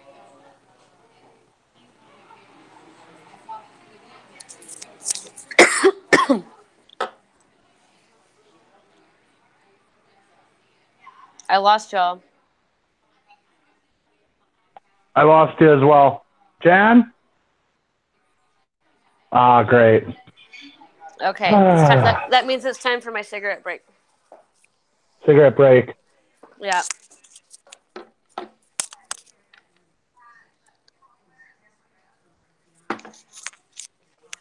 I lost y'all. I lost you as well. Jan? Ah, great. Okay, that means it's time for my cigarette break. Cigarette break. Yeah.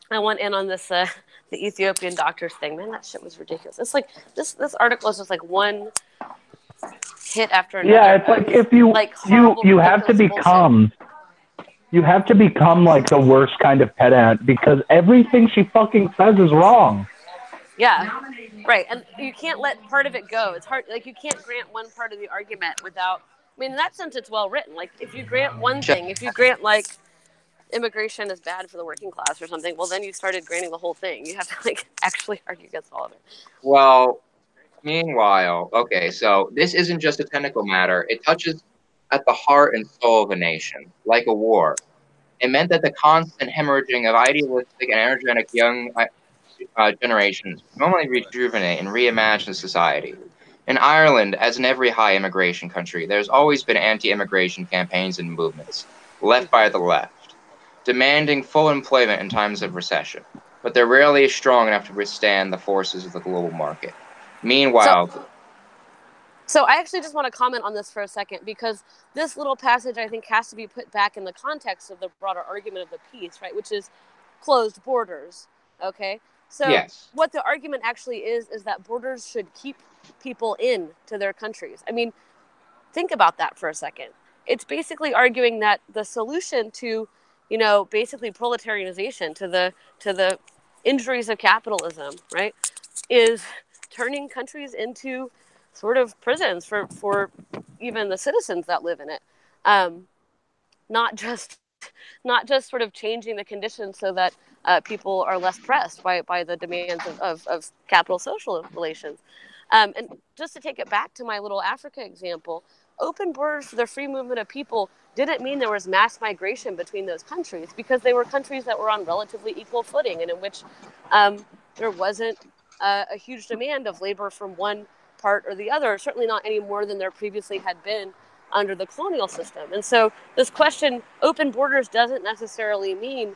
I went in on this the Ethiopian doctors thing. Man, that shit was ridiculous. It's like this article is just like one hit after another. Yeah, it's like if you like horrible, you have to become bullshit. You have to become like the worst kind of pedant because everything she fucking says is wrong. Yeah, right. And you can't let part of it go. It's hard. Like you can't grant one part of the argument without. I mean, in that sense, it's well written. Like if you grant one thing, if you grant like immigration is bad for the working class or something, well, then you started granting the whole thing. You have to like actually argue against all of it. Well, meanwhile, okay, so this isn't just a technical matter. It touches at the heart and soul of a nation, like a war. It meant that the constant hemorrhaging of idealistic and energetic young generations normally rejuvenate and reimagine society. In Ireland, as in every high immigration country, there's always been anti-immigration campaigns and movements, led by the left, demanding full employment in times of recession, but they're rarely strong enough to withstand the forces of the global market. Meanwhile, so I actually just want to comment on this for a second because this little passage I think has to be put back in the context of the broader argument of the piece, right? Which is closed borders. Okay, so yes. What the argument actually is that borders should keep people in to their countries. I mean, think about that for a second. It's basically arguing that the solution to, basically proletarianization, to the injuries of capitalism, right, is turning countries into sort of prisons for even the citizens that live in it. Not just sort of changing the conditions so that people are less pressed by the demands of capital social relations. And just to take it back to my little Africa example, open borders for the free movement of people didn't mean there was mass migration between those countries because they were countries that were on relatively equal footing and in which there wasn't a huge demand of labor from one part or the other, certainly not any more than there previously had been under the colonial system. And so this question, open borders doesn't necessarily mean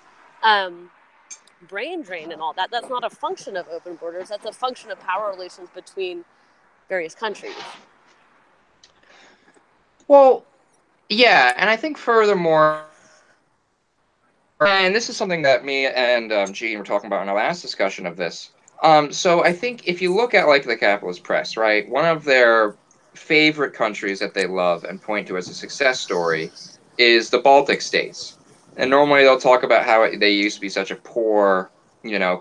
brain drain and all that. That's not a function of open borders. That's a function of power relations between various countries. Well, yeah, and I think furthermore, and this is something that me and Gene were talking about in our last discussion of this. So I think if you look at like the capitalist press, right, one of their favorite countries that they love and point to as a success story is the Baltic states. And normally they'll talk about how they used to be such a poor,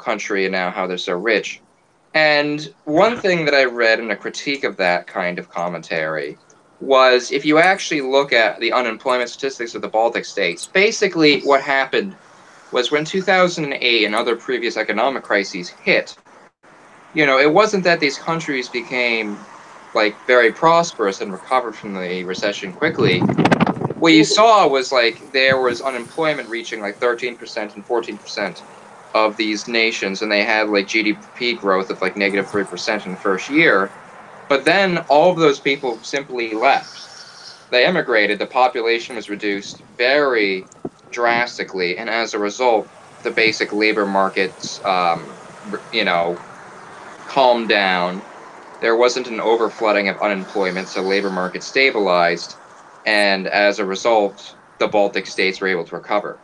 country and now how they're so rich. And one thing that I read in a critique of that kind of commentary was if you actually look at the unemployment statistics of the Baltic states, basically what happened was when 2008 and other previous economic crises hit, it wasn't that these countries became like very prosperous and recovered from the recession quickly. What you saw was like there was unemployment reaching like 13% and 14% of these nations, and they had like GDP growth of like negative 3% in the first year. But then all of those people simply left. They emigrated, the population was reduced very drastically, and as a result, the basic labor markets, calmed down. There wasn't an overflooding of unemployment, so labor market stabilized, and as a result, the Baltic states were able to recover.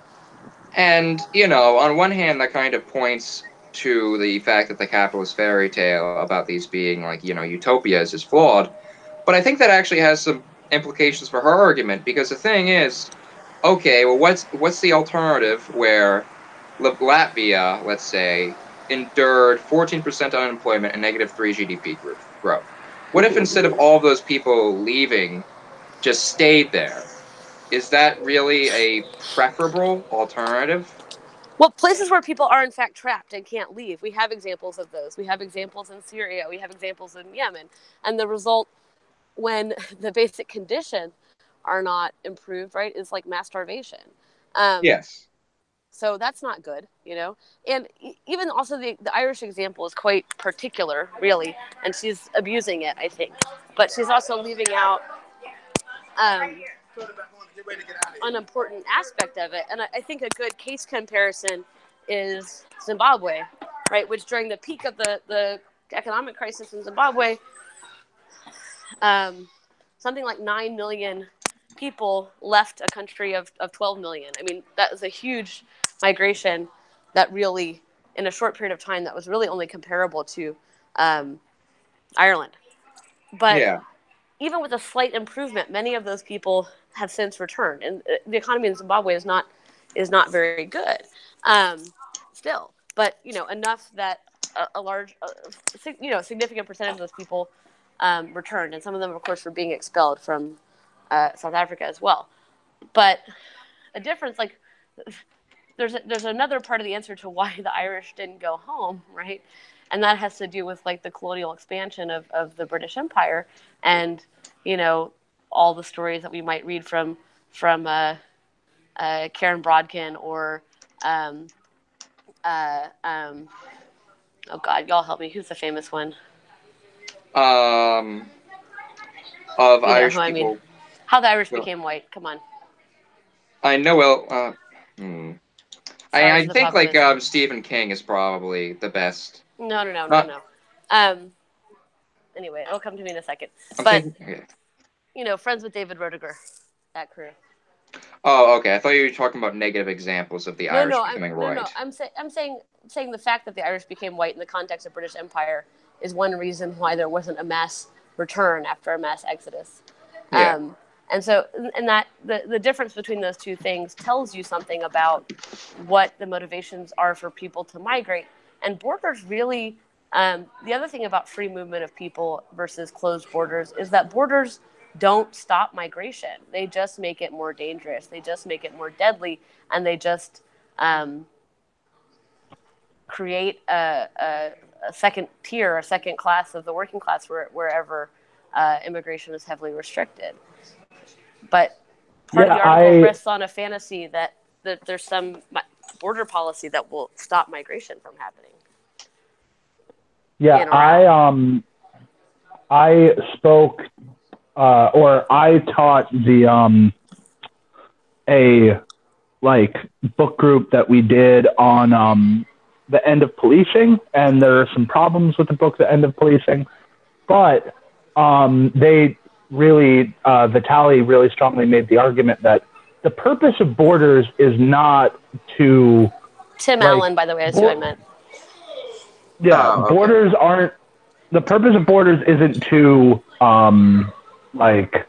And, on one hand, that kind of points to the fact that the capitalist fairy tale about these being like, utopias is flawed. But I think that actually has some implications for her argument, because the thing is, okay, well, what's the alternative where Latvia, let's say, endured 14% unemployment and negative 3 GDP growth? What if instead of all of those people leaving, just stayed there? Is that really a preferable alternative? Well, places where people are in fact trapped and can't leave. We have examples of those. We have examples in Syria. We have examples in Yemen. And the result, when the basic conditions are not improved, right, is like mass starvation. Yes. So that's not good, And even also the Irish example is quite particular, really, and she's abusing it, I think. But she's also leaving out an important aspect of it. And I think a good case comparison is Zimbabwe, right? Which during the peak of the economic crisis in Zimbabwe, something like 9 million people left a country of 12 million. I mean, that was a huge migration that really, in a short period of time, that was really only comparable to Ireland. But Yeah. even with a slight improvement, many of those people have since returned, and the economy in Zimbabwe is not very good still. But enough that a large, significant percentage of those people returned, and some of them, of course, were being expelled from South Africa as well. But a difference, like there's another part of the answer to why the Irish didn't go home, right? And that has to do with like the colonial expansion of the British Empire, and all the stories that we might read from Karen Brodkin or oh God, y'all help me. Who's the famous one? Of You know who Irish I mean? people. How the Irish Well, became white. Come on. I know. Well, Sorry I for the think like population. Stephen King is probably the best. No. Anyway, it'll come to me in a second. I'm But thinking. Okay. friends with David Roediger, that crew. Oh, okay. I thought you were talking about negative examples of the Irish becoming No. white. I'm saying the fact that the Irish became white in the context of British Empire is one reason why there wasn't a mass return after a mass exodus. Yeah. And so, and that the difference between those two things tells you something about what the motivations are for people to migrate. And borders really, the other thing about free movement of people versus closed borders is that borders don't stop migration. They just make it more dangerous. They just make it more deadly, and they just create a second tier, a second class of the working class wherever immigration is heavily restricted. But part of the article rests on a fantasy that there's some border policy that will stop migration from happening. Yeah, being around. I spoke or I taught a like book group that we did on the end of policing, and there are some problems with the book, The End of Policing, but they really Vitali really strongly made the argument that the purpose of borders is not to Tim like Allen, by the way, is who I meant. yeah, Oh, okay. borders aren't the purpose of borders isn't to like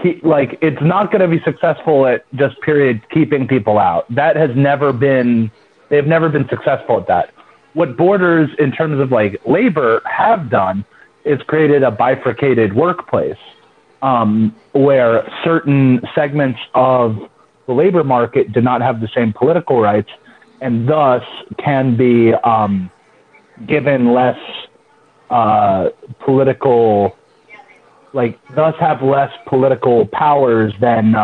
keep it's not going to be successful at just period keeping people out. That has never been they've never been successful at that. What borders in terms of like labor have done is created a bifurcated workplace where certain segments of the labor market do not have the same political rights and thus can be given less political, thus have less political powers than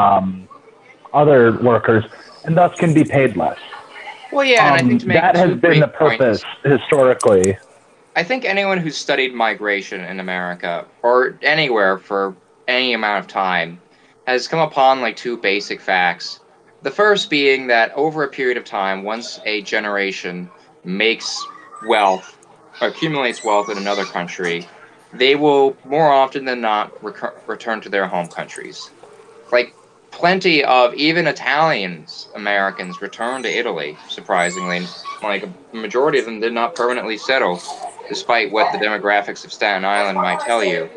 other workers, and thus can be paid less. Well, yeah, and I think to make That has two been the brief purpose points, historically. I think anyone who's studied migration in America or anywhere for any amount of time has come upon like two basic facts. The first being that over a period of time, once a generation makes wealth, accumulates wealth in another country, they will more often than not return to their home countries. Like plenty of even Italians, Americans return to Italy, surprisingly. Like a majority of them did not permanently settle, despite what the demographics of Staten Island might tell you.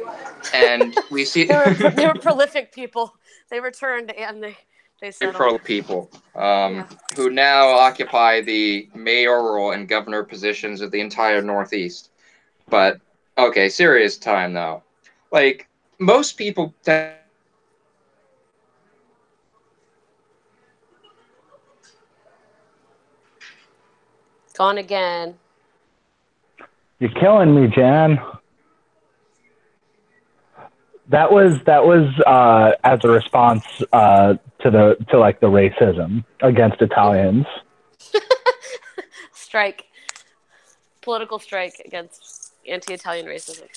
And we see They were prolific people. They returned and they settled. pro people Yeah. who now occupy the mayoral and governor positions of the entire Northeast. But okay, serious time though. Like most people Gone again. You're killing me, Jan. That was as a response to like the racism against Italians. Strike. Political strike against anti-Italian racism.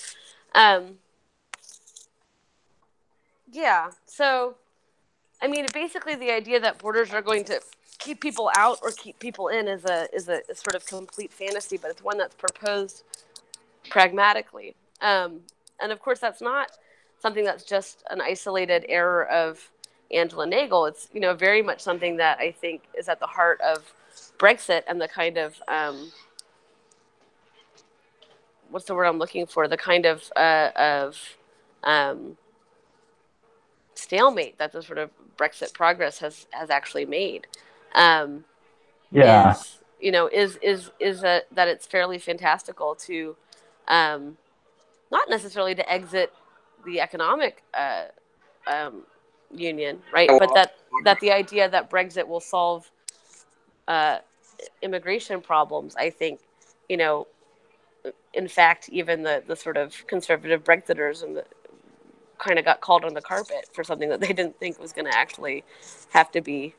Um, yeah. So, I mean, basically, the idea that borders are going to keep people out or keep people in is a sort of complete fantasy, but it's one that's proposed pragmatically. And of course, that's not something that's just an isolated error of Angela Nagle. It's very much something that I think is at the heart of Brexit and the kind of what's the word I'm looking for? The kind of um, stalemate that the sort of Brexit progress has actually made. Yeah. That it's fairly fantastical to not necessarily to exit the economic union, right? But that the idea that Brexit will solve immigration problems, I think, in fact, even the sort of conservative Brexiters and kind of got called on the carpet for something that they didn't think was going to actually have to be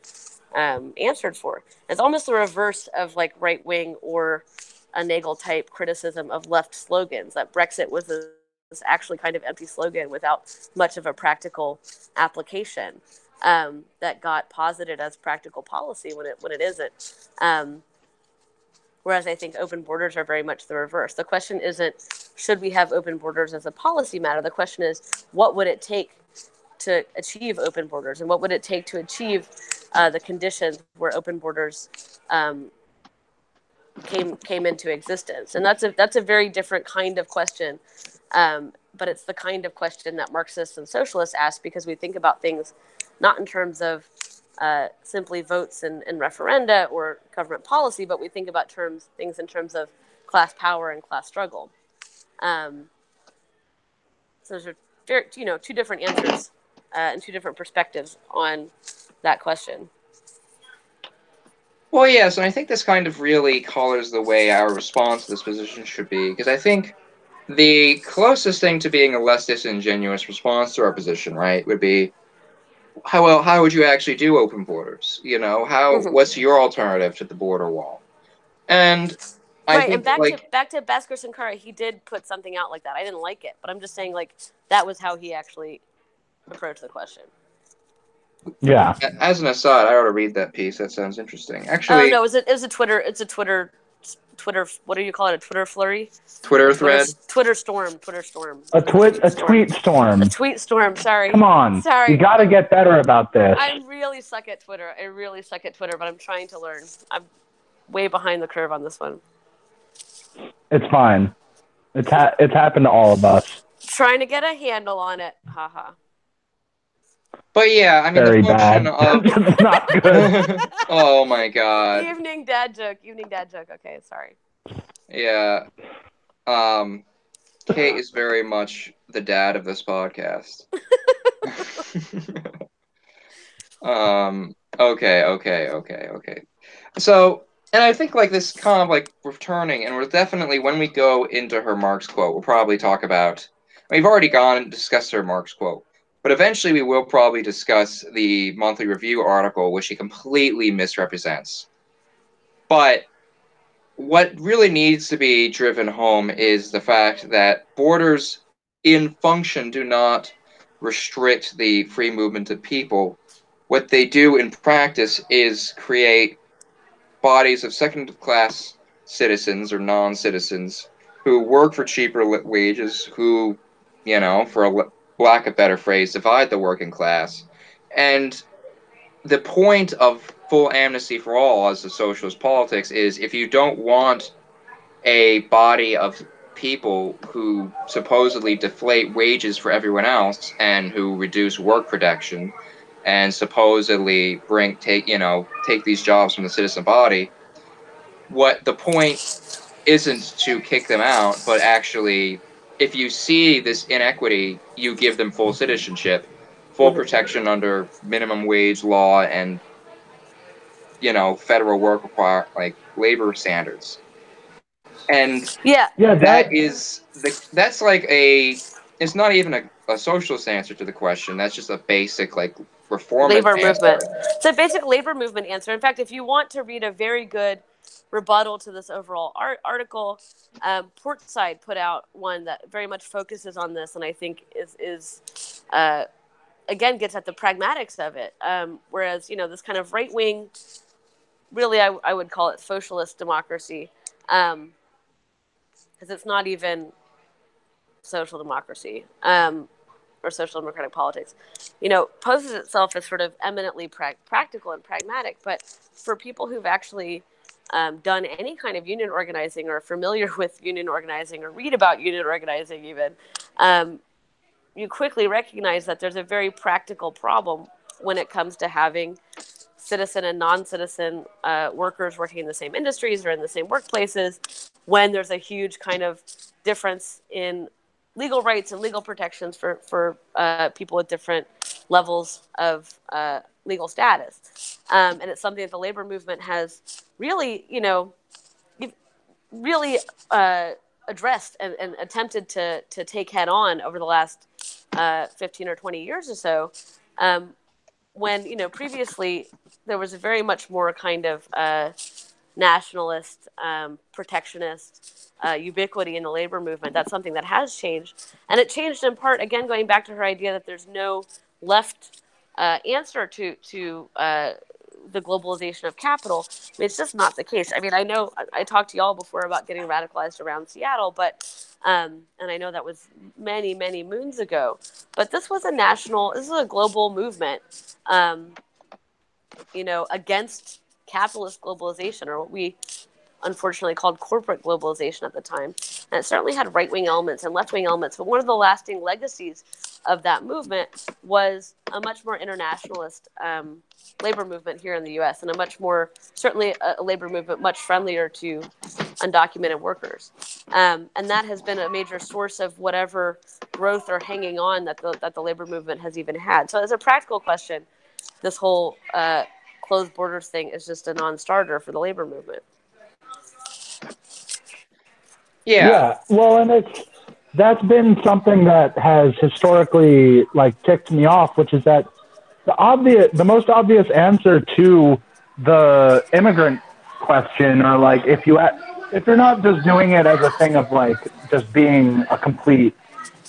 answered for. It's almost the reverse of like right wing or a Nagel type criticism of left slogans, that Brexit was actually kind of empty slogan without much of a practical application that got posited as practical policy when it isn't. Whereas I think open borders are very much the reverse. The question isn't, should we have open borders as a policy matter? The question is, what would it take to achieve open borders? And what would it take to achieve the conditions where open borders came into existence? And that's a very different kind of question. But it's the kind of question that Marxists and socialists ask, because we think about things not in terms of simply votes and referenda or government policy, but we think about things in terms of class power and class struggle. So those are two different answers and two different perspectives on that question. Well, yes, and I think this kind of really colors the way our response to this position should be, because I think the closest thing to being a less disingenuous response to our position, right, would be, how would you actually do open borders? What's your alternative to the border wall? And I Right, and think like back to Bhaskar Sankara, he did put something out like that. I didn't like it, but I'm just saying like that was how he actually approached the question. Yeah. as an aside, I ought to read that piece. That sounds interesting. Oh Actually, no, it was a Twitter. It's a Twitter. What do you call it? A Twitter flurry? Twitter thread. Twitter storm. Twitter storm. A tweet storm. A tweet storm. Sorry. Come on. Sorry. You got to get better about this. I really suck at Twitter. But I'm trying to learn. I'm way behind the curve on this one. It's fine. It's happened to all of us. Trying to get a handle on it. Haha. But yeah, I mean, Very the function bad. of It's not good. oh my god. Evening dad joke. Okay, sorry. Yeah. Kate is very much the dad of this podcast. Okay. So, and I think like this kind of like returning, and we're definitely when we go into her Marx quote, we'll probably talk about. We've already gone and discussed her Marx quote, but eventually we will probably discuss the Monthly Review article, which she completely misrepresents. But what really needs to be driven home is the fact that borders in function do not restrict the free movement of people. What they do in practice is create bodies of second-class citizens or non-citizens who work for cheaper wages, who, for a lack of better phrase, divide the working class. And the point of full amnesty for all as a socialist politics is if you don't want a body of people who supposedly deflate wages for everyone else and who reduce work production and supposedly take these jobs from the citizen body, what the point isn't to kick them out, but actually, if you see this inequity, you give them full citizenship, full protection under minimum wage law and federal work labor standards. And that's like it's not even a socialist answer to the question. That's just a basic reformist labor answer. movement. It's a basic labor movement answer. In fact, if you want to read a very good rebuttal to this overall article, Portside put out one that very much focuses on this, and I think is again gets at the pragmatics of it. Whereas this kind of right wing, really I would call it socialist democracy, because it's not even social democracy. Or social democratic politics, poses itself as sort of eminently practical and pragmatic. But for people who've actually done any kind of union organizing or are familiar with union organizing or read about union organizing even, you quickly recognize that there's a very practical problem when it comes to having citizen and non-citizen workers working in the same industries or in the same workplaces, when there's a huge kind of difference in legal rights and legal protections for people with different levels of legal status. And it's something that the labor movement has really, addressed and attempted to take head on over the last 15 or 20 years or so. When, previously there was a very much more kind of nationalist, protectionist, ubiquity in the labor movement. That's something that has changed. And it changed in part, again, going back to her idea that there's no left answer to the globalization of capital. I mean, it's just not the case. I mean, I know I talked to y'all before about getting radicalized around Seattle, but and I know that was many, many moons ago. But this was this is a global movement, against capitalist globalization, or what we unfortunately called corporate globalization at the time. And it certainly had right-wing elements and left-wing elements. But one of the lasting legacies of that movement was a much more internationalist labor movement here in the U.S. and certainly a labor movement much friendlier to undocumented workers. And that has been a major source of whatever growth or hanging on that the labor movement has even had. So as a practical question, this whole closed borders thing is just a non-starter for the labor movement. Yeah. Well, and that's been something that has historically ticked me off, which is that the most obvious answer to the immigrant question, or if you if you're not just doing it as a thing of like just being a complete,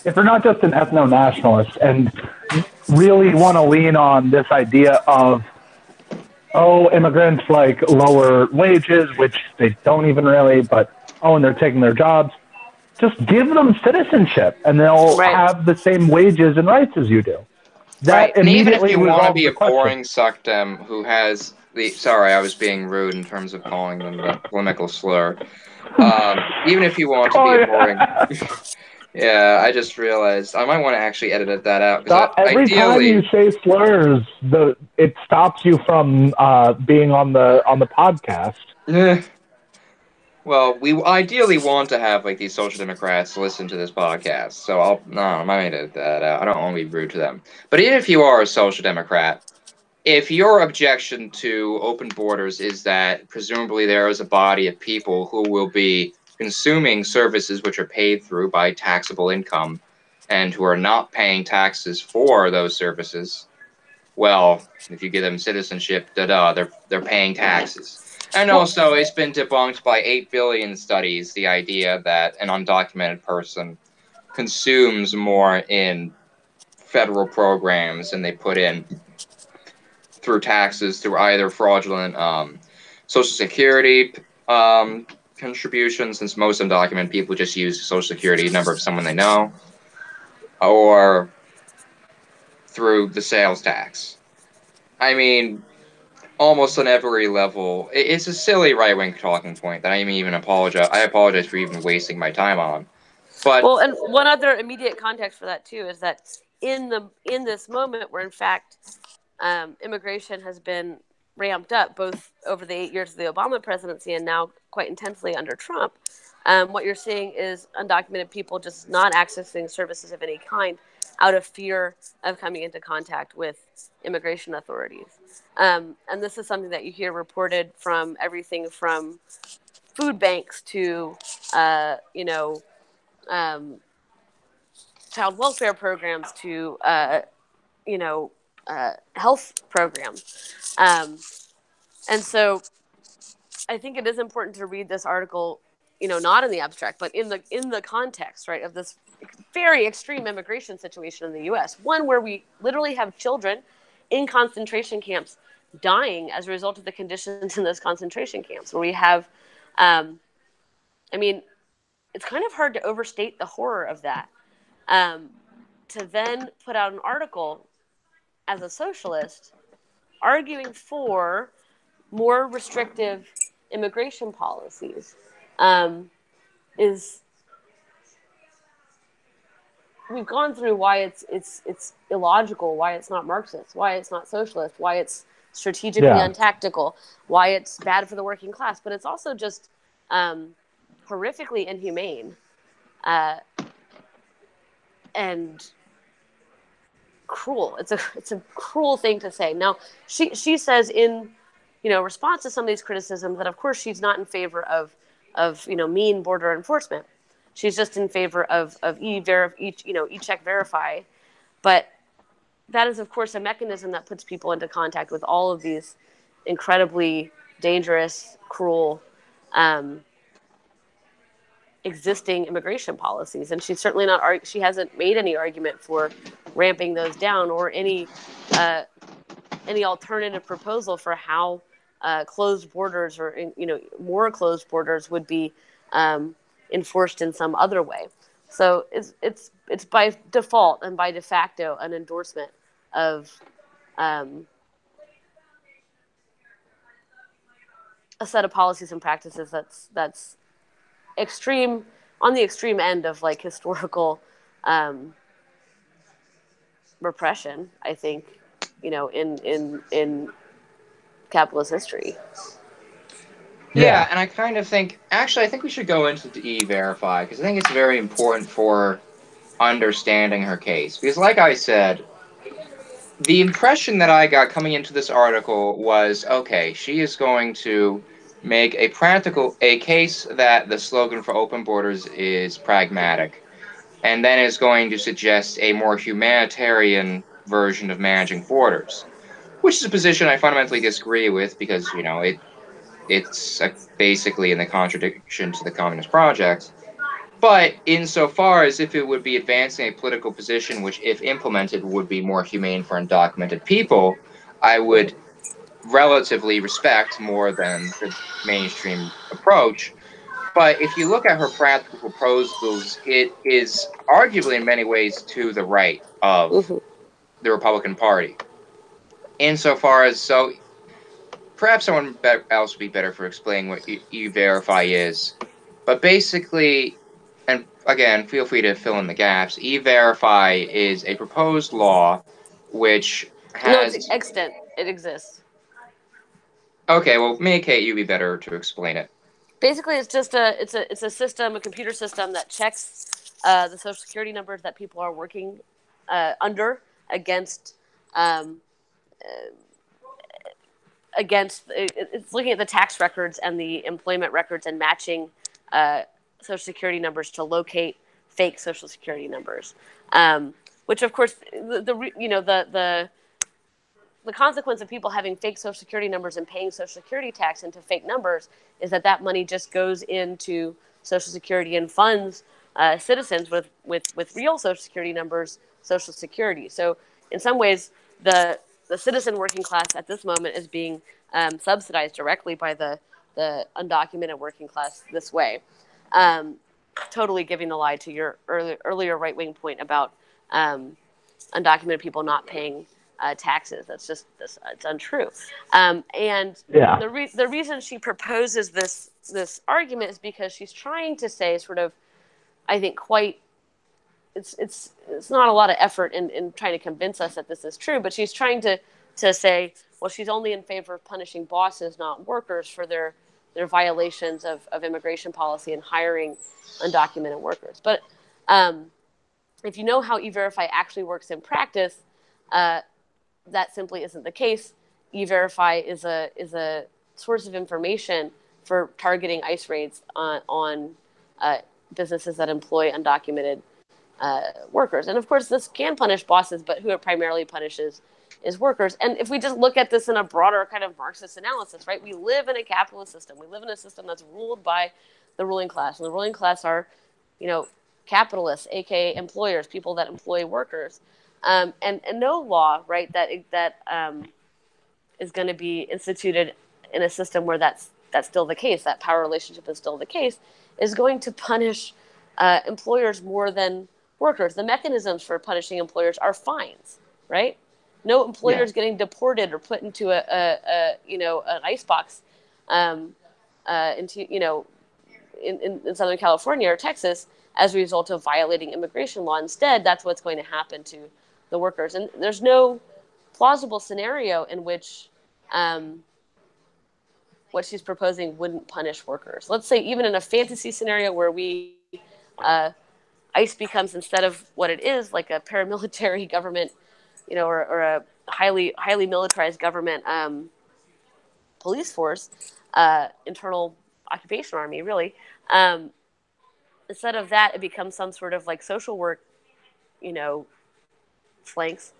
if you're not just an ethno-nationalist and really want to lean on this idea of, oh, immigrants like lower wages, which they don't even really, but oh, and they're taking their jobs, just give them citizenship and they'll Right. have the same wages and rights as you do. Right. That And even if immediately you want to resolves be the a question. boring suckdem who has the sorry, I was being rude in terms of calling them the polemical slur. Even if you want to be Oh, a boring, yeah. yeah, I just realized I might want to actually edit that out because Stop. Every time you ideally, say slurs, it stops you from being on the podcast. eh, well, we ideally want to have like these social democrats listen to this podcast. So I might edit that out. I don't want to be rude to them. But even if you are a social democrat, if your objection to open borders is that presumably there is a body of people who will be consuming services which are paid through by taxable income and who are not paying taxes for those services, well, if you give them citizenship, they're paying taxes. And Well, also, it's been debunked by 8 billion studies the idea that an undocumented person consumes more in federal programs than they put in through taxes through either fraudulent Social Security contributions, since most undocumented people just use the Social Security number of someone they know, or through the sales tax. I mean, almost on every level, it's a silly right-wing talking point that I even apologize. I apologize for even wasting my time on. But well, and one other immediate context for that too is that in this moment where in fact immigration has been ramped up both over the 8 years of the Obama presidency and now quite intensely under Trump. What you're seeing is undocumented people just not accessing services of any kind out of fear of coming into contact with immigration authorities. And this is something that you hear reported from everything from food banks to, you know, um, child welfare programs to, you know, health programs. And so I think it is important to read this article, you know, not in the abstract, but in the context, right, of this very extreme immigration situation in the U.S. One where we literally have children in concentration camps dying as a result of the conditions in those concentration camps, where we have, I mean, it's kind of hard to overstate the horror of that. Um, to then put out an article as a socialist arguing for more restrictive immigration policies is we've gone through why it's illogical, why it's not Marxist, why it's not socialist, why it's strategically Yeah. untactical, why it's bad for the working class, but it's also just horrifically inhumane and cruel. It's a cruel thing to say. Now she says in response to some of these criticisms that of course she's not in favor of mean border enforcement. She's just in favor of e-check verify, but that is of course a mechanism that puts people into contact with all of these incredibly dangerous, cruel, existing immigration policies, and she's certainly not. She hasn't made any argument for ramping those down or any alternative proposal for how closed borders or more closed borders would be enforced in some other way. So it's by default and by de facto an endorsement of a set of policies and practices that's extreme on the extreme end of like historical repression. I think in capitalist history. yeah, and I kind of think actually I think we should go into the e-verify because I think it's very important for understanding her case. Because like I said, the impression that I got coming into this article was okay, she is going to make a case that the slogan for open borders is pragmatic, and then is going to suggest a more humanitarian version of managing borders, which is a position I fundamentally disagree with because, it's basically in the contradiction to the Communist Project. But insofar as if it would be advancing a political position which, if implemented, would be more humane for undocumented people, I would relatively respect more than the mainstream approach. But if you look at her practical proposals, it is arguably in many ways to the right of Mm-hmm. the Republican Party. Insofar as, so perhaps someone else would be better for explaining what E-Verify is. But basically, and again, feel free to fill in the gaps, E-Verify is a proposed law which No, it's has... extant. It exists. Okay, well, Kate, you'd be better to explain it. Basically, it's just a system, a computer system that checks the social security numbers that people are working under against um, it's looking at the tax records and the employment records and matching social security numbers to locate fake social security numbers. Which, of course, the consequence of people having fake social security numbers and paying social security tax into fake numbers is that that money just goes into social security and funds citizens with real social security numbers, social security. So in some ways, the citizen working class at this moment is being subsidized directly by the undocumented working class this way. Um, Totally giving the lie to your earlier right-wing point about undocumented people not paying taxes. That's just it's untrue. And Yeah. the reason she proposes this argument is because she's trying to say sort of, I think, quite it's not a lot of effort in trying to convince us that this is true, but she's trying to say, well, she's only in favor of punishing bosses, not workers, for their violations of immigration policy and hiring undocumented workers. But if you know how E-Verify actually works in practice, that simply isn't the case. E-Verify is a source of information for targeting ICE raids on businesses that employ undocumented workers. And of course, this can punish bosses, but who it primarily punishes is workers. And if we just look at this in a broader kind of Marxist analysis, right? We live in a capitalist system. We live in a system that's ruled by the ruling class, and the ruling class are, capitalists, aka employers, people that employ workers. And no law, right, that is going to be instituted in a system where that's still the case, that power relationship is still the case, is going to punish employers more than workers. The mechanisms for punishing employers are fines, right? No employer is getting deported or put into an icebox in Southern California or Texas as a result of violating immigration law. Instead, that's what's going to happen to the workers. And there's no plausible scenario in which what she's proposing wouldn't punish workers. Let's say even in a fantasy scenario where ICE becomes, instead of what it is, like a paramilitary government, or a highly militarized government police force, internal occupation army, really. Instead of that, it becomes some sort of like social work, flanks.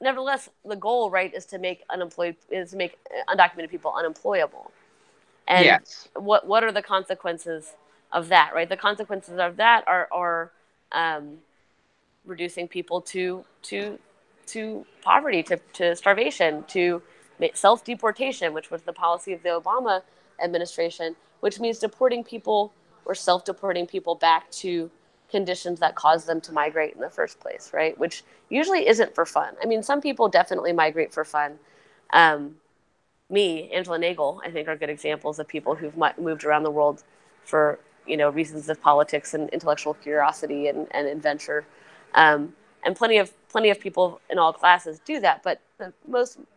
Nevertheless, the goal, right, is to make undocumented people unemployable. And Yes. what are the consequences of that, right? The consequences of that are reducing people to poverty, to starvation, to self-deportation, which was the policy of the Obama administration, which means deporting people or self-deporting people back to conditions that caused them to migrate in the first place, right? Which usually isn't for fun. I mean, some people definitely migrate for fun. Angela Nagle, I think, are good examples of people who've moved around the world for reasons of politics and intellectual curiosity and adventure. And plenty of people in all classes do that, but the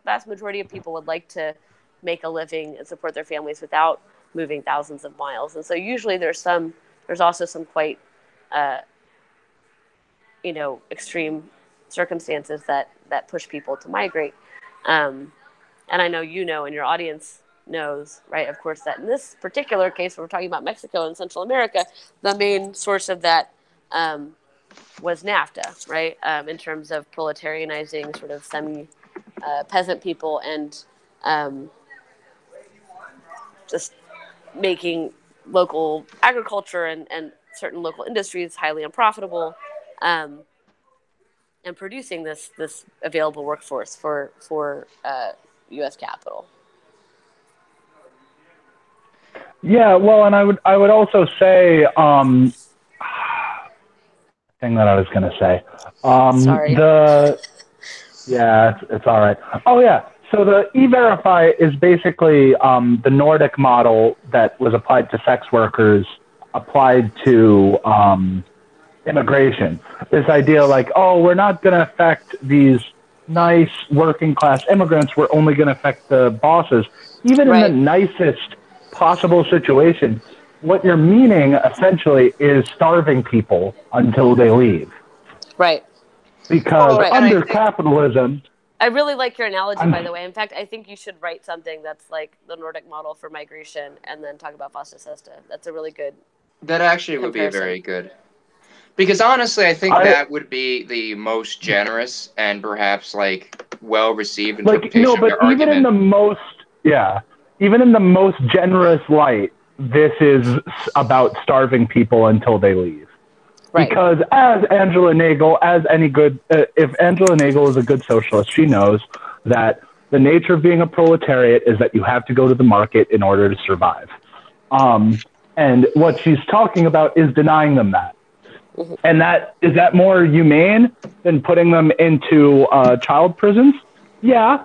vast majority of people would like to make a living and support their families without moving thousands of miles. And so usually there's also some quite extreme circumstances that push people to migrate. And I know and your audience knows, right, of course, that in this particular case, when we're talking about Mexico and Central America, the main source of that was NAFTA, right, in terms of proletarianizing sort of semi-peasant people and just making local agriculture and certain local industries highly unprofitable, and producing this available workforce for U.S. capital. Yeah, well, and I would also say thing that I was going to say. Sorry. It's all right. Oh yeah, so the E-Verify is basically the Nordic model that was applied to sex workers, applied to immigration. This idea like, oh, we're not going to affect these nice working class immigrants. We're only going to affect the bosses. Even in the nicest possible situation, what you're meaning essentially is starving people until they leave. Right. Because under capitalism... I really like your analogy, by the way. In fact, I think you should write something that's like the Nordic model for migration and then talk about Fosta Sesta. That's a really good That actually would be very good. Because honestly, I think that would be the most generous and perhaps well-received interpretation of their argument. Even in the most generous light, this is about starving people until they leave. Right. Because as Angela Nagle, if Angela Nagle is a good socialist, she knows that the nature of being a proletariat is that you have to go to the market in order to survive. And what she's talking about is denying them that. And is that more humane than putting them into child prisons? Yeah.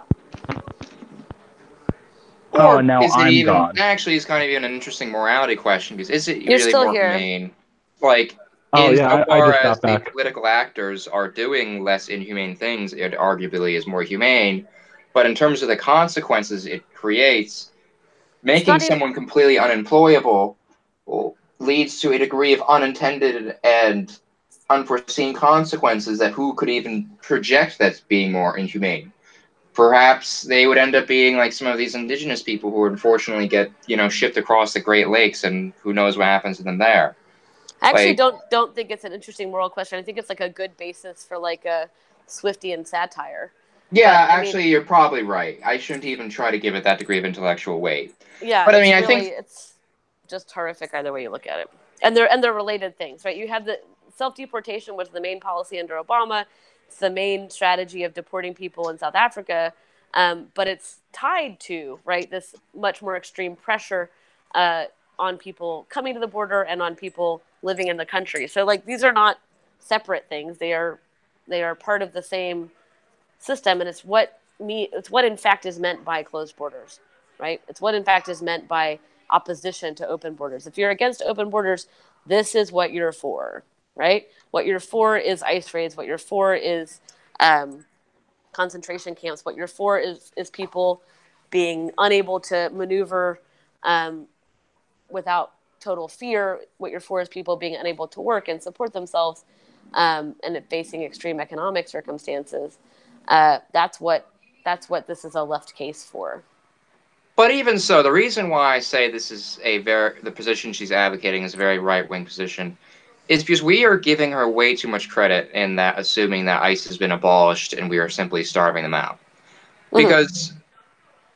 Or now I'm gone. Actually, it's kind of even an interesting morality question, because is it really more humane? Whereas the political actors are doing less inhumane things, it arguably is more humane. But in terms of the consequences it creates, making someone completely unemployable leads to a degree of unintended and unforeseen consequences that who could even project that's being more inhumane. Perhaps they would end up being like some of these indigenous people who unfortunately get, shipped across the Great Lakes, and who knows what happens to them there. I actually don't think it's an interesting moral question. I think it's like a good basis for like a Swiftian satire. Yeah, you're probably right. I shouldn't even try to give it that degree of intellectual weight. Yeah, but I think it's just horrific either way you look at it. And they're related things, right? You have the self-deportation was the main policy under Obama. It's the main strategy of deporting people in South Africa. But it's tied to, right, this much more extreme pressure on people coming to the border and on people living in the country. So these are not separate things. They are part of the same system, and it's what in fact is meant by closed borders, right? It's what in fact is meant by opposition to open borders. If you're against open borders, this is what you're for, right? What you're for is ICE raids. What you're for is concentration camps. What you're for is people being unable to maneuver without total fear. What you're for is people being unable to work and support themselves and facing extreme economic circumstances. That's what this is a left case for. But even so, the reason why I say this is the position she's advocating is a very right-wing position is because we are giving her way too much credit in that, assuming that ICE has been abolished and we are simply starving them out. Because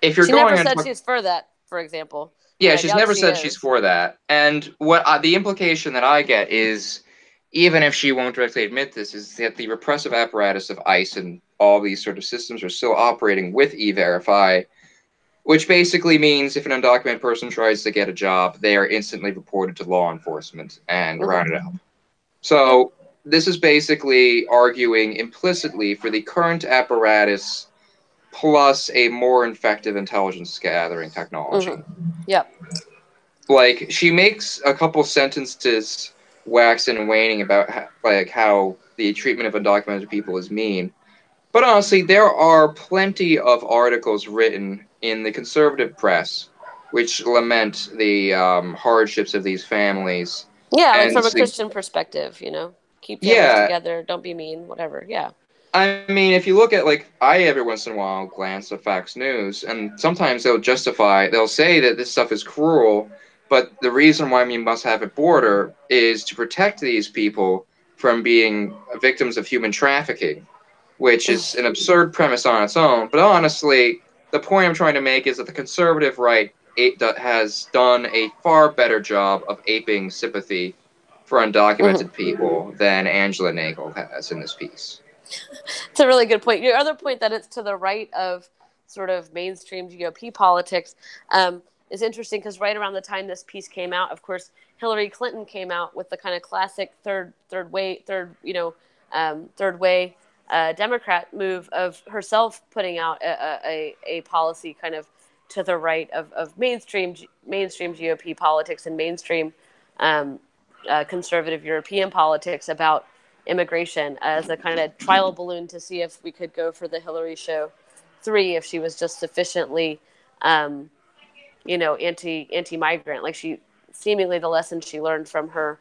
if you're going... She never said she's for that, for example. Yeah, she's never said she's for that. And what the implication that I get is, even if she won't directly admit this, is that the repressive apparatus of ICE and all these sort of systems are still operating with E-Verify, which basically means if an undocumented person tries to get a job, they are instantly reported to law enforcement and rounded up. So this is basically arguing implicitly for the current apparatus plus a more effective intelligence gathering technology. Yep. She makes a couple sentences waxing and waning about how the treatment of undocumented people is mean. But honestly, there are plenty of articles written in the conservative press which lament the hardships of these families. Yeah, from a Christian perspective, keep families together, don't be mean, whatever. Yeah. I mean, if you look at, I every once in a while glance at Fox News, and sometimes they'll say that this stuff is cruel, but the reason why we must have a border is to protect these people from being victims of human trafficking, which is an absurd premise on its own. But honestly, the point I'm trying to make is that the conservative right has done a far better job of aping sympathy for undocumented people than Angela Nagle has in this piece. It's a really good point. Your other point that it's to the right of sort of mainstream GOP politics is interesting because right around the time this piece came out, of course, Hillary Clinton came out with the kind of classic third way Democrat move of herself putting out a policy kind of to the right of mainstream GOP politics and mainstream conservative European politics about immigration as a kind of trial balloon to see if we could go for the Hillary show 3 if she was just sufficiently anti migrant. Like she seemingly the lesson she learned from her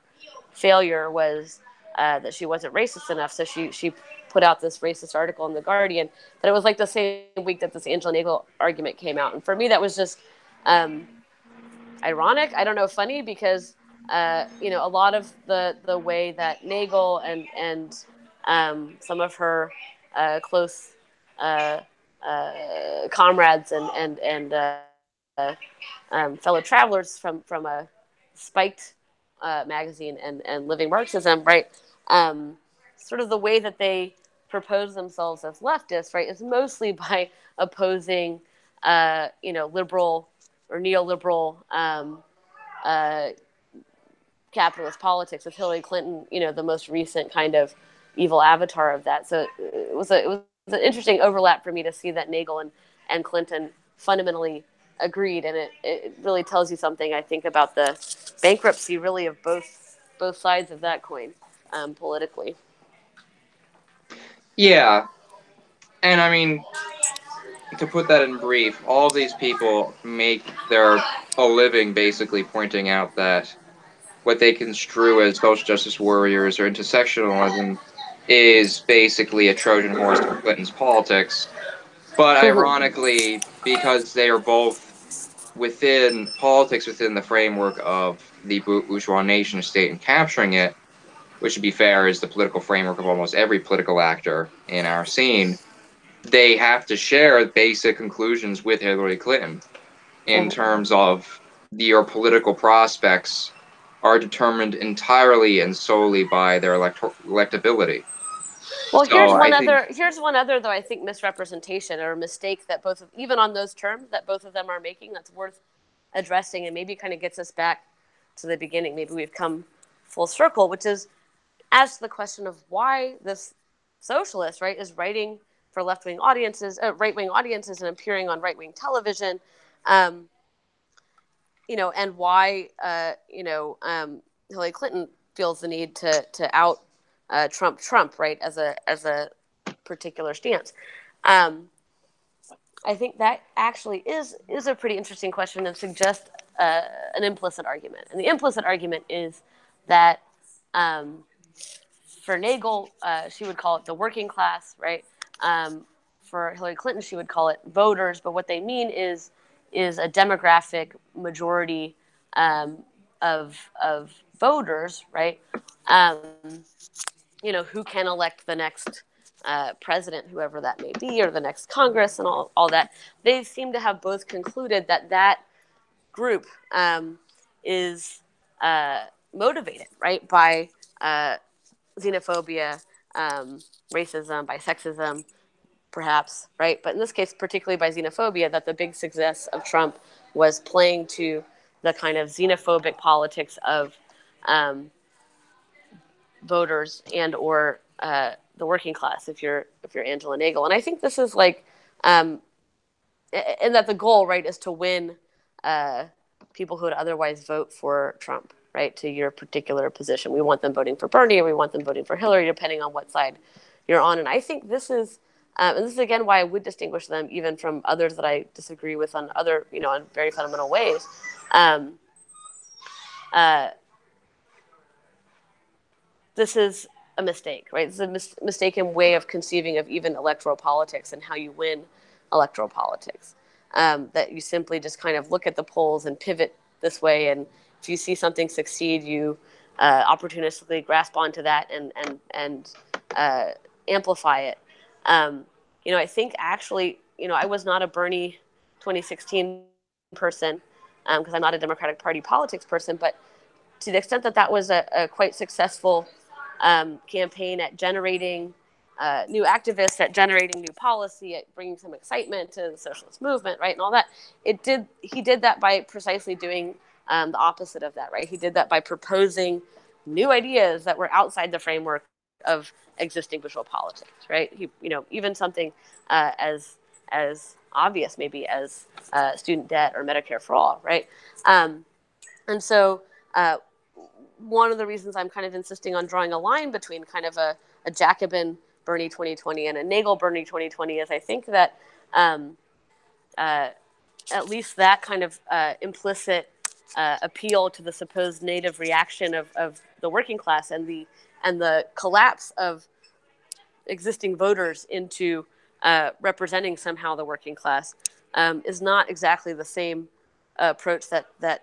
failure was that she wasn't racist enough. So she put out this racist article in the Guardian. But it was like the same week that this Angela Nagle argument came out, and for me that was just ironic. I don't know, funny because a lot of the way that Nagel and some of her close comrades and fellow travelers from a spiked magazine and living Marxism, right? Sort of the way that they propose themselves as leftists, right, is mostly by opposing, liberal or neoliberal uh, capitalist politics, with Hillary Clinton, the most recent kind of evil avatar of that. So it was an interesting overlap for me to see that Nagel and Clinton fundamentally agreed, and it really tells you something, I think, about the bankruptcy really of both sides of that coin politically. Yeah, and I mean, to put that in brief, all these people make their a living basically pointing out that what they construe as social justice warriors or intersectionalism is basically a Trojan horse for Clinton's politics. But ironically, because they are both within politics within the framework of the bourgeois nation state and capturing it, which to be fair is the political framework of almost every political actor in our scene, they have to share basic conclusions with Hillary Clinton in terms of your political prospects are determined entirely and solely by their electability. Well, So I think, here's one other though I think misrepresentation or mistake that even on those terms that both of them are making that's worth addressing, and maybe kind of gets us back to the beginning. Maybe we've come full circle, which is as to the question of why this socialist, right, is writing for right-wing audiences and appearing on right-wing television, and why, Hillary Clinton feels the need to out Trump, right, as a particular stance. I think that actually is a pretty interesting question and suggests an implicit argument. And the implicit argument is that for Nagel, she would call it the working class, right? For Hillary Clinton, she would call it voters. But what they mean is a demographic majority of voters, right? Who can elect the next president, whoever that may be, or the next Congress, and all that. They seem to have both concluded that group is motivated, right, by xenophobia, racism, by sexism, perhaps, right? But in this case, particularly by xenophobia, that the big success of Trump was playing to the kind of xenophobic politics of voters and or the working class, if you're Angela Nagle. And I think this is like, and that the goal, right, is to win people who would otherwise vote for Trump, right, to your particular position. We want them voting for Bernie, or we want them voting for Hillary, depending on what side you're on. And I think this is, and this is again why I would distinguish them even from others that I disagree with on other, in very fundamental ways. This is a mistake, right? It's a mistaken way of conceiving of even electoral politics and how you win electoral politics. That you simply just kind of look at the polls and pivot this way, and if you see something succeed, you opportunistically grasp onto that and amplify it. I think actually, I was not a Bernie 2016 person. because I'm not a Democratic Party politics person, but to the extent that that was a quite successful campaign at generating new activists, at generating new policy, at bringing some excitement to the socialist movement, right, and all that. He did that by precisely doing the opposite of that, right? He did that by proposing new ideas that were outside the framework of existing visual politics, right? Even something as obvious maybe as student debt or Medicare for all, right? And so one of the reasons I'm kind of insisting on drawing a line between kind of a Jacobin Bernie 2020 and a Nagle Bernie 2020 is I think that at least that kind of implicit appeal to the supposed native reaction of the working class and the collapse of existing voters into representing somehow the working class is not exactly the same approach that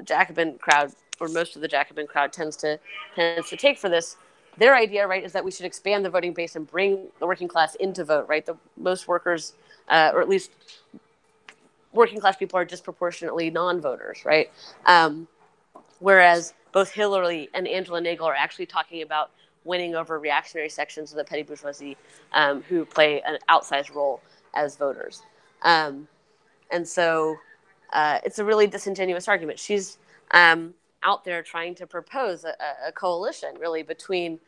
Jacobin crowd or most of the Jacobin crowd tends to take for this. Their idea, right, is that we should expand the voting base and bring the working class into vote, right? Most workers, or at least working class people, are disproportionately non-voters, right? Whereas both Hillary and Angela Nagle are actually talking about winning over reactionary sections of the petty bourgeoisie who play an outsized role as voters. And so it's a really disingenuous argument. She's out there trying to propose a coalition, really, between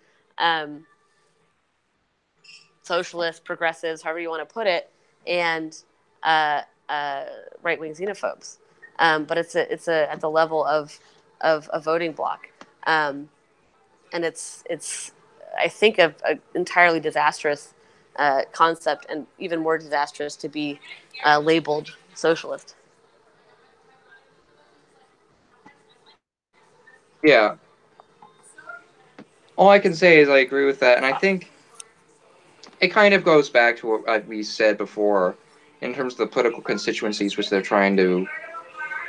socialists, progressives, however you want to put it, and right-wing xenophobes. But it's at the level of a voting bloc, and it's I think an entirely disastrous concept, and even more disastrous to be labeled socialist. Yeah. All I can say is I agree with that, and I think it kind of goes back to what we said before in terms of the political constituencies which they're trying to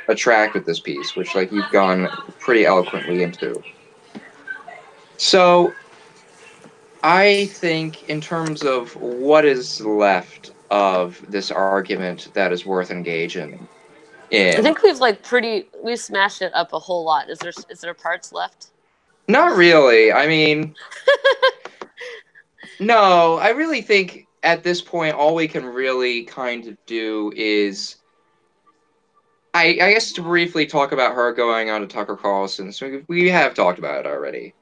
attract with this piece, which like you've gone pretty eloquently into. So I think in terms of what is left of this argument that is worth engaging in. I think we've smashed it up a whole lot. Is there parts left? Not really. I mean, no, I really think at this point all we can really kind of do is I guess to briefly talk about her going on to Tucker Carlson. So we have talked about it already,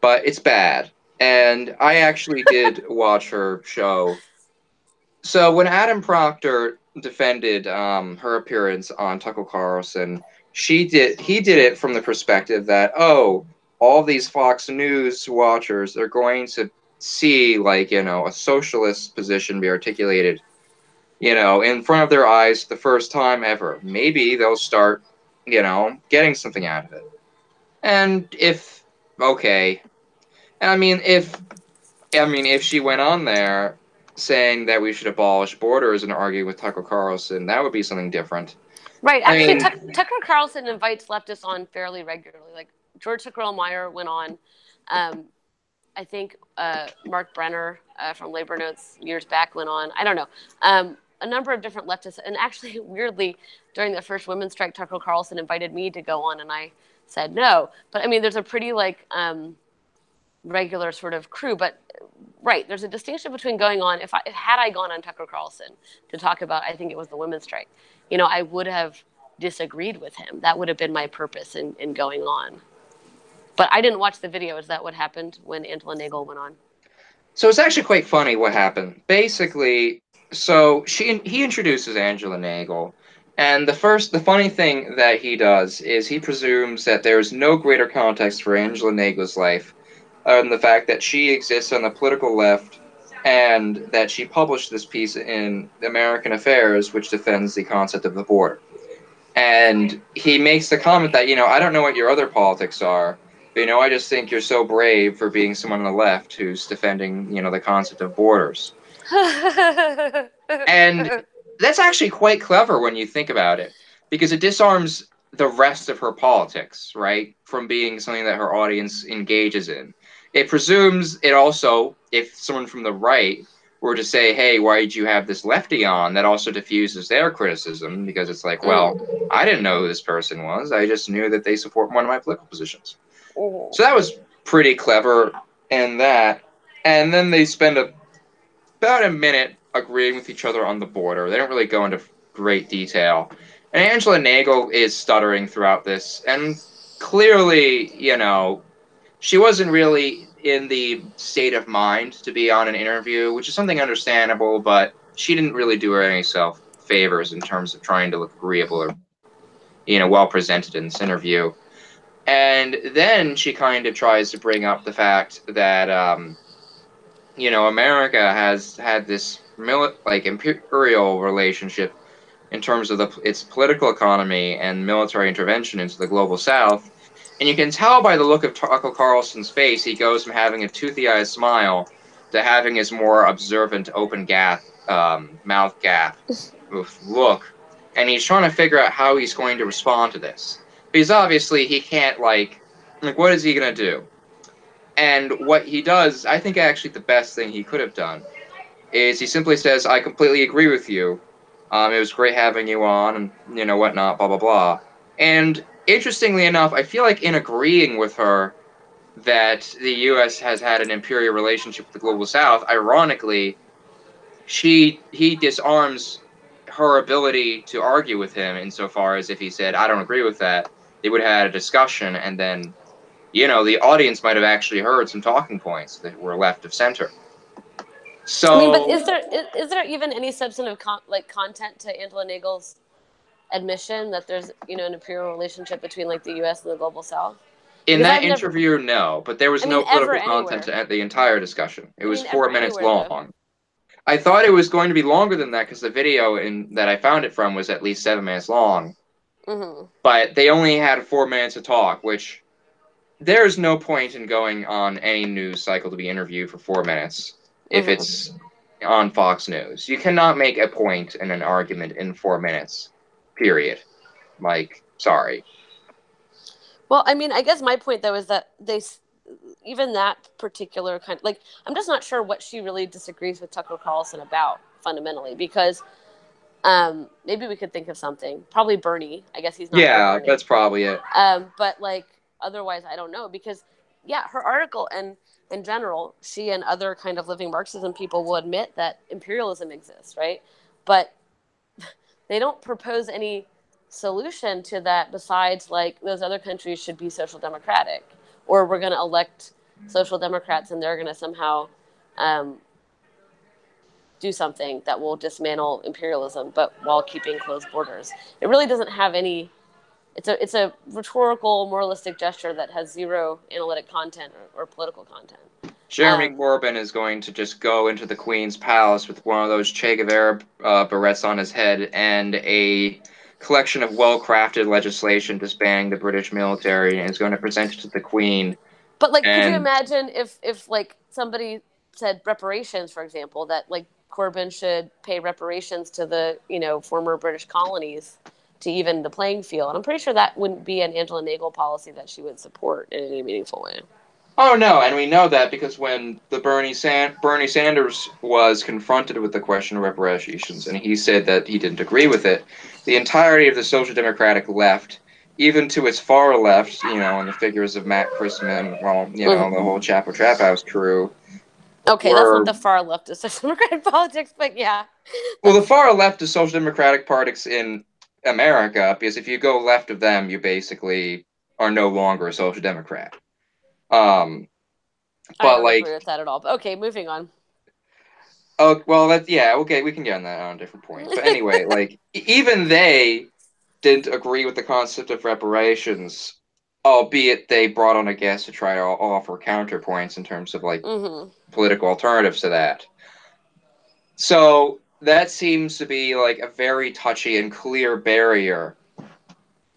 but it's bad. And I actually did watch her show. So when Adam Proctor defended her appearance on Tucker Carlson, he did it from the perspective that, oh, all these Fox News watchers are going to see a socialist position be articulated in front of their eyes the first time ever. Maybe they'll start, getting something out of it. And if she went on there saying that we should abolish borders and argue with Tucker Carlson, that would be something different. Right. Actually, Tucker Carlson invites leftists on fairly regularly. Like George Zuckerl-Meyer went on. I think Mark Brenner from Labor Notes years back went on. I don't know. A number of different leftists. And actually, weirdly, during the first women's strike, Tucker Carlson invited me to go on, and I said no. But, I mean, there's a pretty, regular sort of crew. But, right, there's a distinction between going on. Had I gone on Tucker Carlson to talk about, I think it was the women's strike, I would have disagreed with him. That would have been my purpose in going on. But I didn't watch the video. Is that what happened when Angela Nagle went on? So it's actually quite funny what happened. Basically, so he introduces Angela Nagle, and the funny thing that he does is he presumes that there is no greater context for Angela Nagle's life other than the fact that she exists on the political left and that she published this piece in American Affairs, which defends the concept of the border. And he makes the comment that, I don't know what your other politics are, but, I just think you're so brave for being someone on the left who's defending, the concept of borders. And that's actually quite clever when you think about it, because it disarms the rest of her politics, right, from being something that her audience engages in. It presumes it also, if someone from the right were to say, hey, why did you have this lefty on? That also diffuses their criticism, because it's like, well, I didn't know who this person was. I just knew that they support one of my political positions. So that was pretty clever in that. And then they spend about a minute agreeing with each other on the border. They don't really go into great detail. And Angela Nagle is stuttering throughout this, and clearly, she wasn't really in the state of mind to be on an interview, which is something understandable, but she didn't really do her any self favors in terms of trying to look agreeable or, well presented in this interview. And then she kind of tries to bring up the fact that, America has had this imperial relationship in terms of its political economy and military intervention into the global South. And you can tell by the look of Tucker Carlson's face, he goes from having a toothy-eyed smile to having his more observant, open mouth gap look. And he's trying to figure out how he's going to respond to this. Because obviously he can't, what is he going to do? And what he does, I think actually the best thing he could have done, is he simply says, I completely agree with you. It was great having you on, and, whatnot, blah, blah, blah. And interestingly enough, I feel like in agreeing with her that the U.S. has had an imperial relationship with the Global South, ironically, he disarms her ability to argue with him insofar as if he said, I don't agree with that, they would have had a discussion, and then, the audience might have actually heard some talking points that were left of center. So, I mean, but is there even any substantive content to Angela Nagle's admission that there's an imperial relationship between the U.S. and the global South? In that interview, no, but there was no political content anywhere. to the entire discussion. It was 4 minutes long. Though. I thought it was going to be longer than that because the video that I found it from was at least 7 minutes long. Mm-hmm. But they only had 4 minutes to talk, which there's no point in going on any news cycle to be interviewed for 4 minutes if it's on Fox News. You cannot make a point in an argument in 4 minutes, period. Sorry. Well, I mean, I guess my point, though, is that even that particular kind of, I'm just not sure what she really disagrees with Tucker Carlson about fundamentally, because maybe we could think of something. Probably Bernie. I guess he's not. Yeah, that's probably it. But otherwise, I don't know, because her article, and in general, she and other kind of living Marxism people will admit that imperialism exists, right? But they don't propose any solution to that besides those other countries should be social democratic, or we're going to elect social democrats and they're going to somehow do something that will dismantle imperialism, but while keeping closed borders. It really doesn't have any. It's a rhetorical, moralistic gesture that has zero analytic content or political content. Jeremy Corbyn is going to just go into the Queen's palace with one of those Che Guevara berets on his head and a collection of well-crafted legislation disbanding the British military, and is going to present it to the Queen. But could you imagine if somebody said reparations, for example, that Corbyn should pay reparations to the former British colonies to even the playing field? And I'm pretty sure that wouldn't be an Angela Nagle policy that she would support in any meaningful way. Oh, no, and we know that because when Bernie Sanders was confronted with the question of reparations, and he said that he didn't agree with it, the entirety of the social democratic left, even to its far left, in the figures of Matt Christman, the whole Chapo Trap House crew. Okay, that's not the far left of social democratic politics, but yeah. Well, the far left of social democratic politics in America, because if you go left of them, you basically are no longer a social democrat. I don't agree with that at all. But okay, moving on. Oh well, okay. We can get on that on a different point. But anyway, even they didn't agree with the concept of reparations, albeit they brought on a guest to try to offer counterpoints in terms of political alternatives to that. So that seems to be a very touchy and clear barrier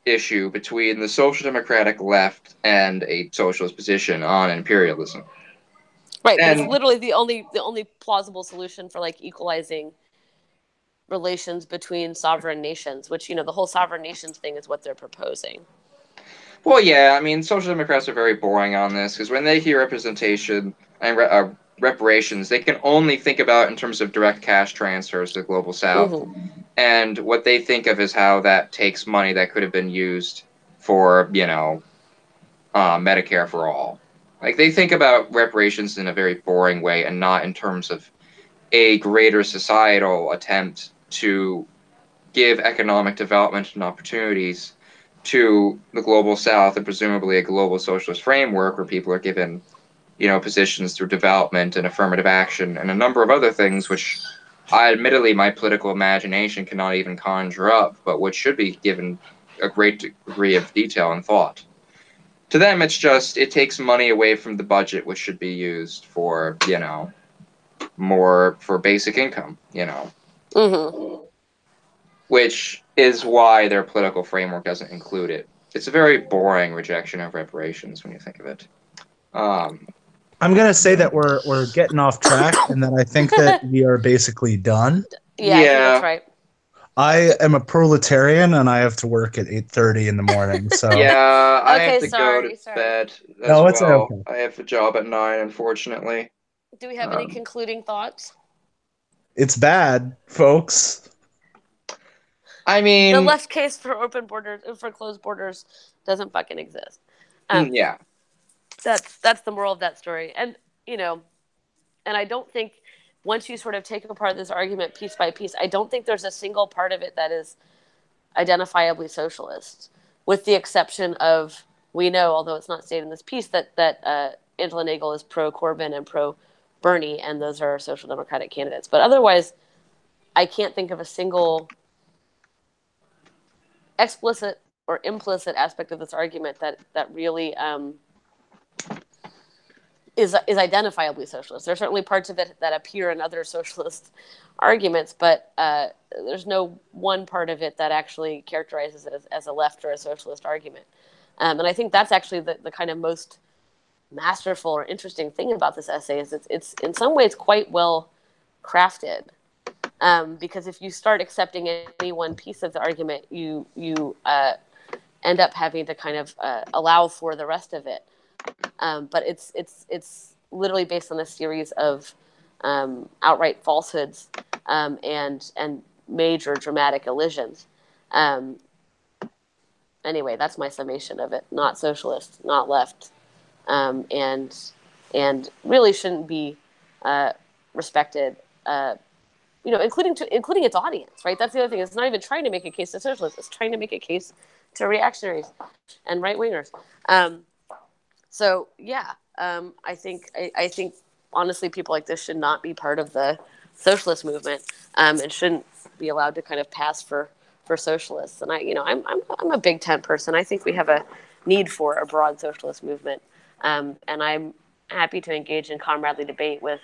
issue between the social democratic left and a socialist position on imperialism. Right, but it's literally the only plausible solution for equalizing relations between sovereign nations, which the whole sovereign nations thing is what they're proposing. Well, yeah, I mean, social democrats are very boring on this because when they hear representation and reparations, they can only think about it in terms of direct cash transfers to the global south. Mm-hmm. And what they think of is how that takes money that could have been used for, Medicare for all. Like, they think about reparations in a very boring way and not in terms of a greater societal attempt to give economic development and opportunities to the global south and presumably a global socialist framework where people are given, positions through development and affirmative action and a number of other things which admittedly my political imagination cannot even conjure up, but which should be given a great degree of detail and thought. To them, it's just, it takes money away from the budget, which should be used for, more for basic income, Mm-hmm. which is why their political framework doesn't include it. It's a very boring rejection of reparations when you think of it. I'm gonna say that we're getting off track, and that I think that we are basically done. Yeah, I think that's right. I am a proletarian, and I have to work at 8:30 in the morning. So yeah, I Okay, have to go to sorry. bed as No, it's well. okay. I have a job at 9, unfortunately. Do we have any concluding thoughts? it's bad, folks. I mean, The left case for open borders, for closed borders, doesn't fucking exist. yeah. That's the moral of that story. And and I don't think once you sort of take apart this argument piece by piece, I don't think there's a single part of it that is identifiably socialist, with the exception of, we know, although it's not stated in this piece, that Angela Nagle is pro Corbyn and pro Bernie, and those are social democratic candidates. But otherwise, I can't think of a single explicit or implicit aspect of this argument that really is identifiably socialist. There are certainly parts of it that appear in other socialist arguments, but there's no one part of it that actually characterizes it as a left or a socialist argument. And I think that's actually the kind of most masterful or interesting thing about this essay, is it's in some ways quite well crafted. Because if you start accepting any one piece of the argument, you end up having to kind of allow for the rest of it. But it's literally based on a series of outright falsehoods and major dramatic elisions. Anyway, that's my summation of it. Not socialist, not left, and really shouldn't be respected. Including its audience, right? That's the other thing. It's not even trying to make a case to socialists. It's trying to make a case to reactionaries and right wingers. I think honestly, people like this should not be part of the socialist movement, and shouldn't be allowed to kind of pass for socialists. And I'm a big tent person. I think we have a need for a broad socialist movement, and I'm happy to engage in comradely debate with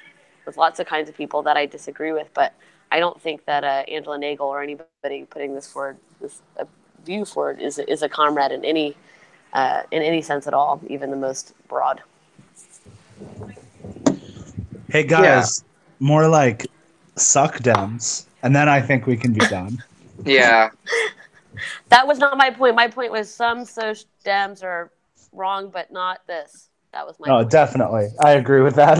lots of kinds of people that I disagree with. But I don't think that Angela Nagle or anybody putting this forward, this view forward, is a comrade in any sense at all, even the most broad. Hey guys, more like suck Dems, and then I think we can be done. Yeah. That was not my point. My point was some social Dems are wrong, but not this. That was my point. Definitely. I agree with that.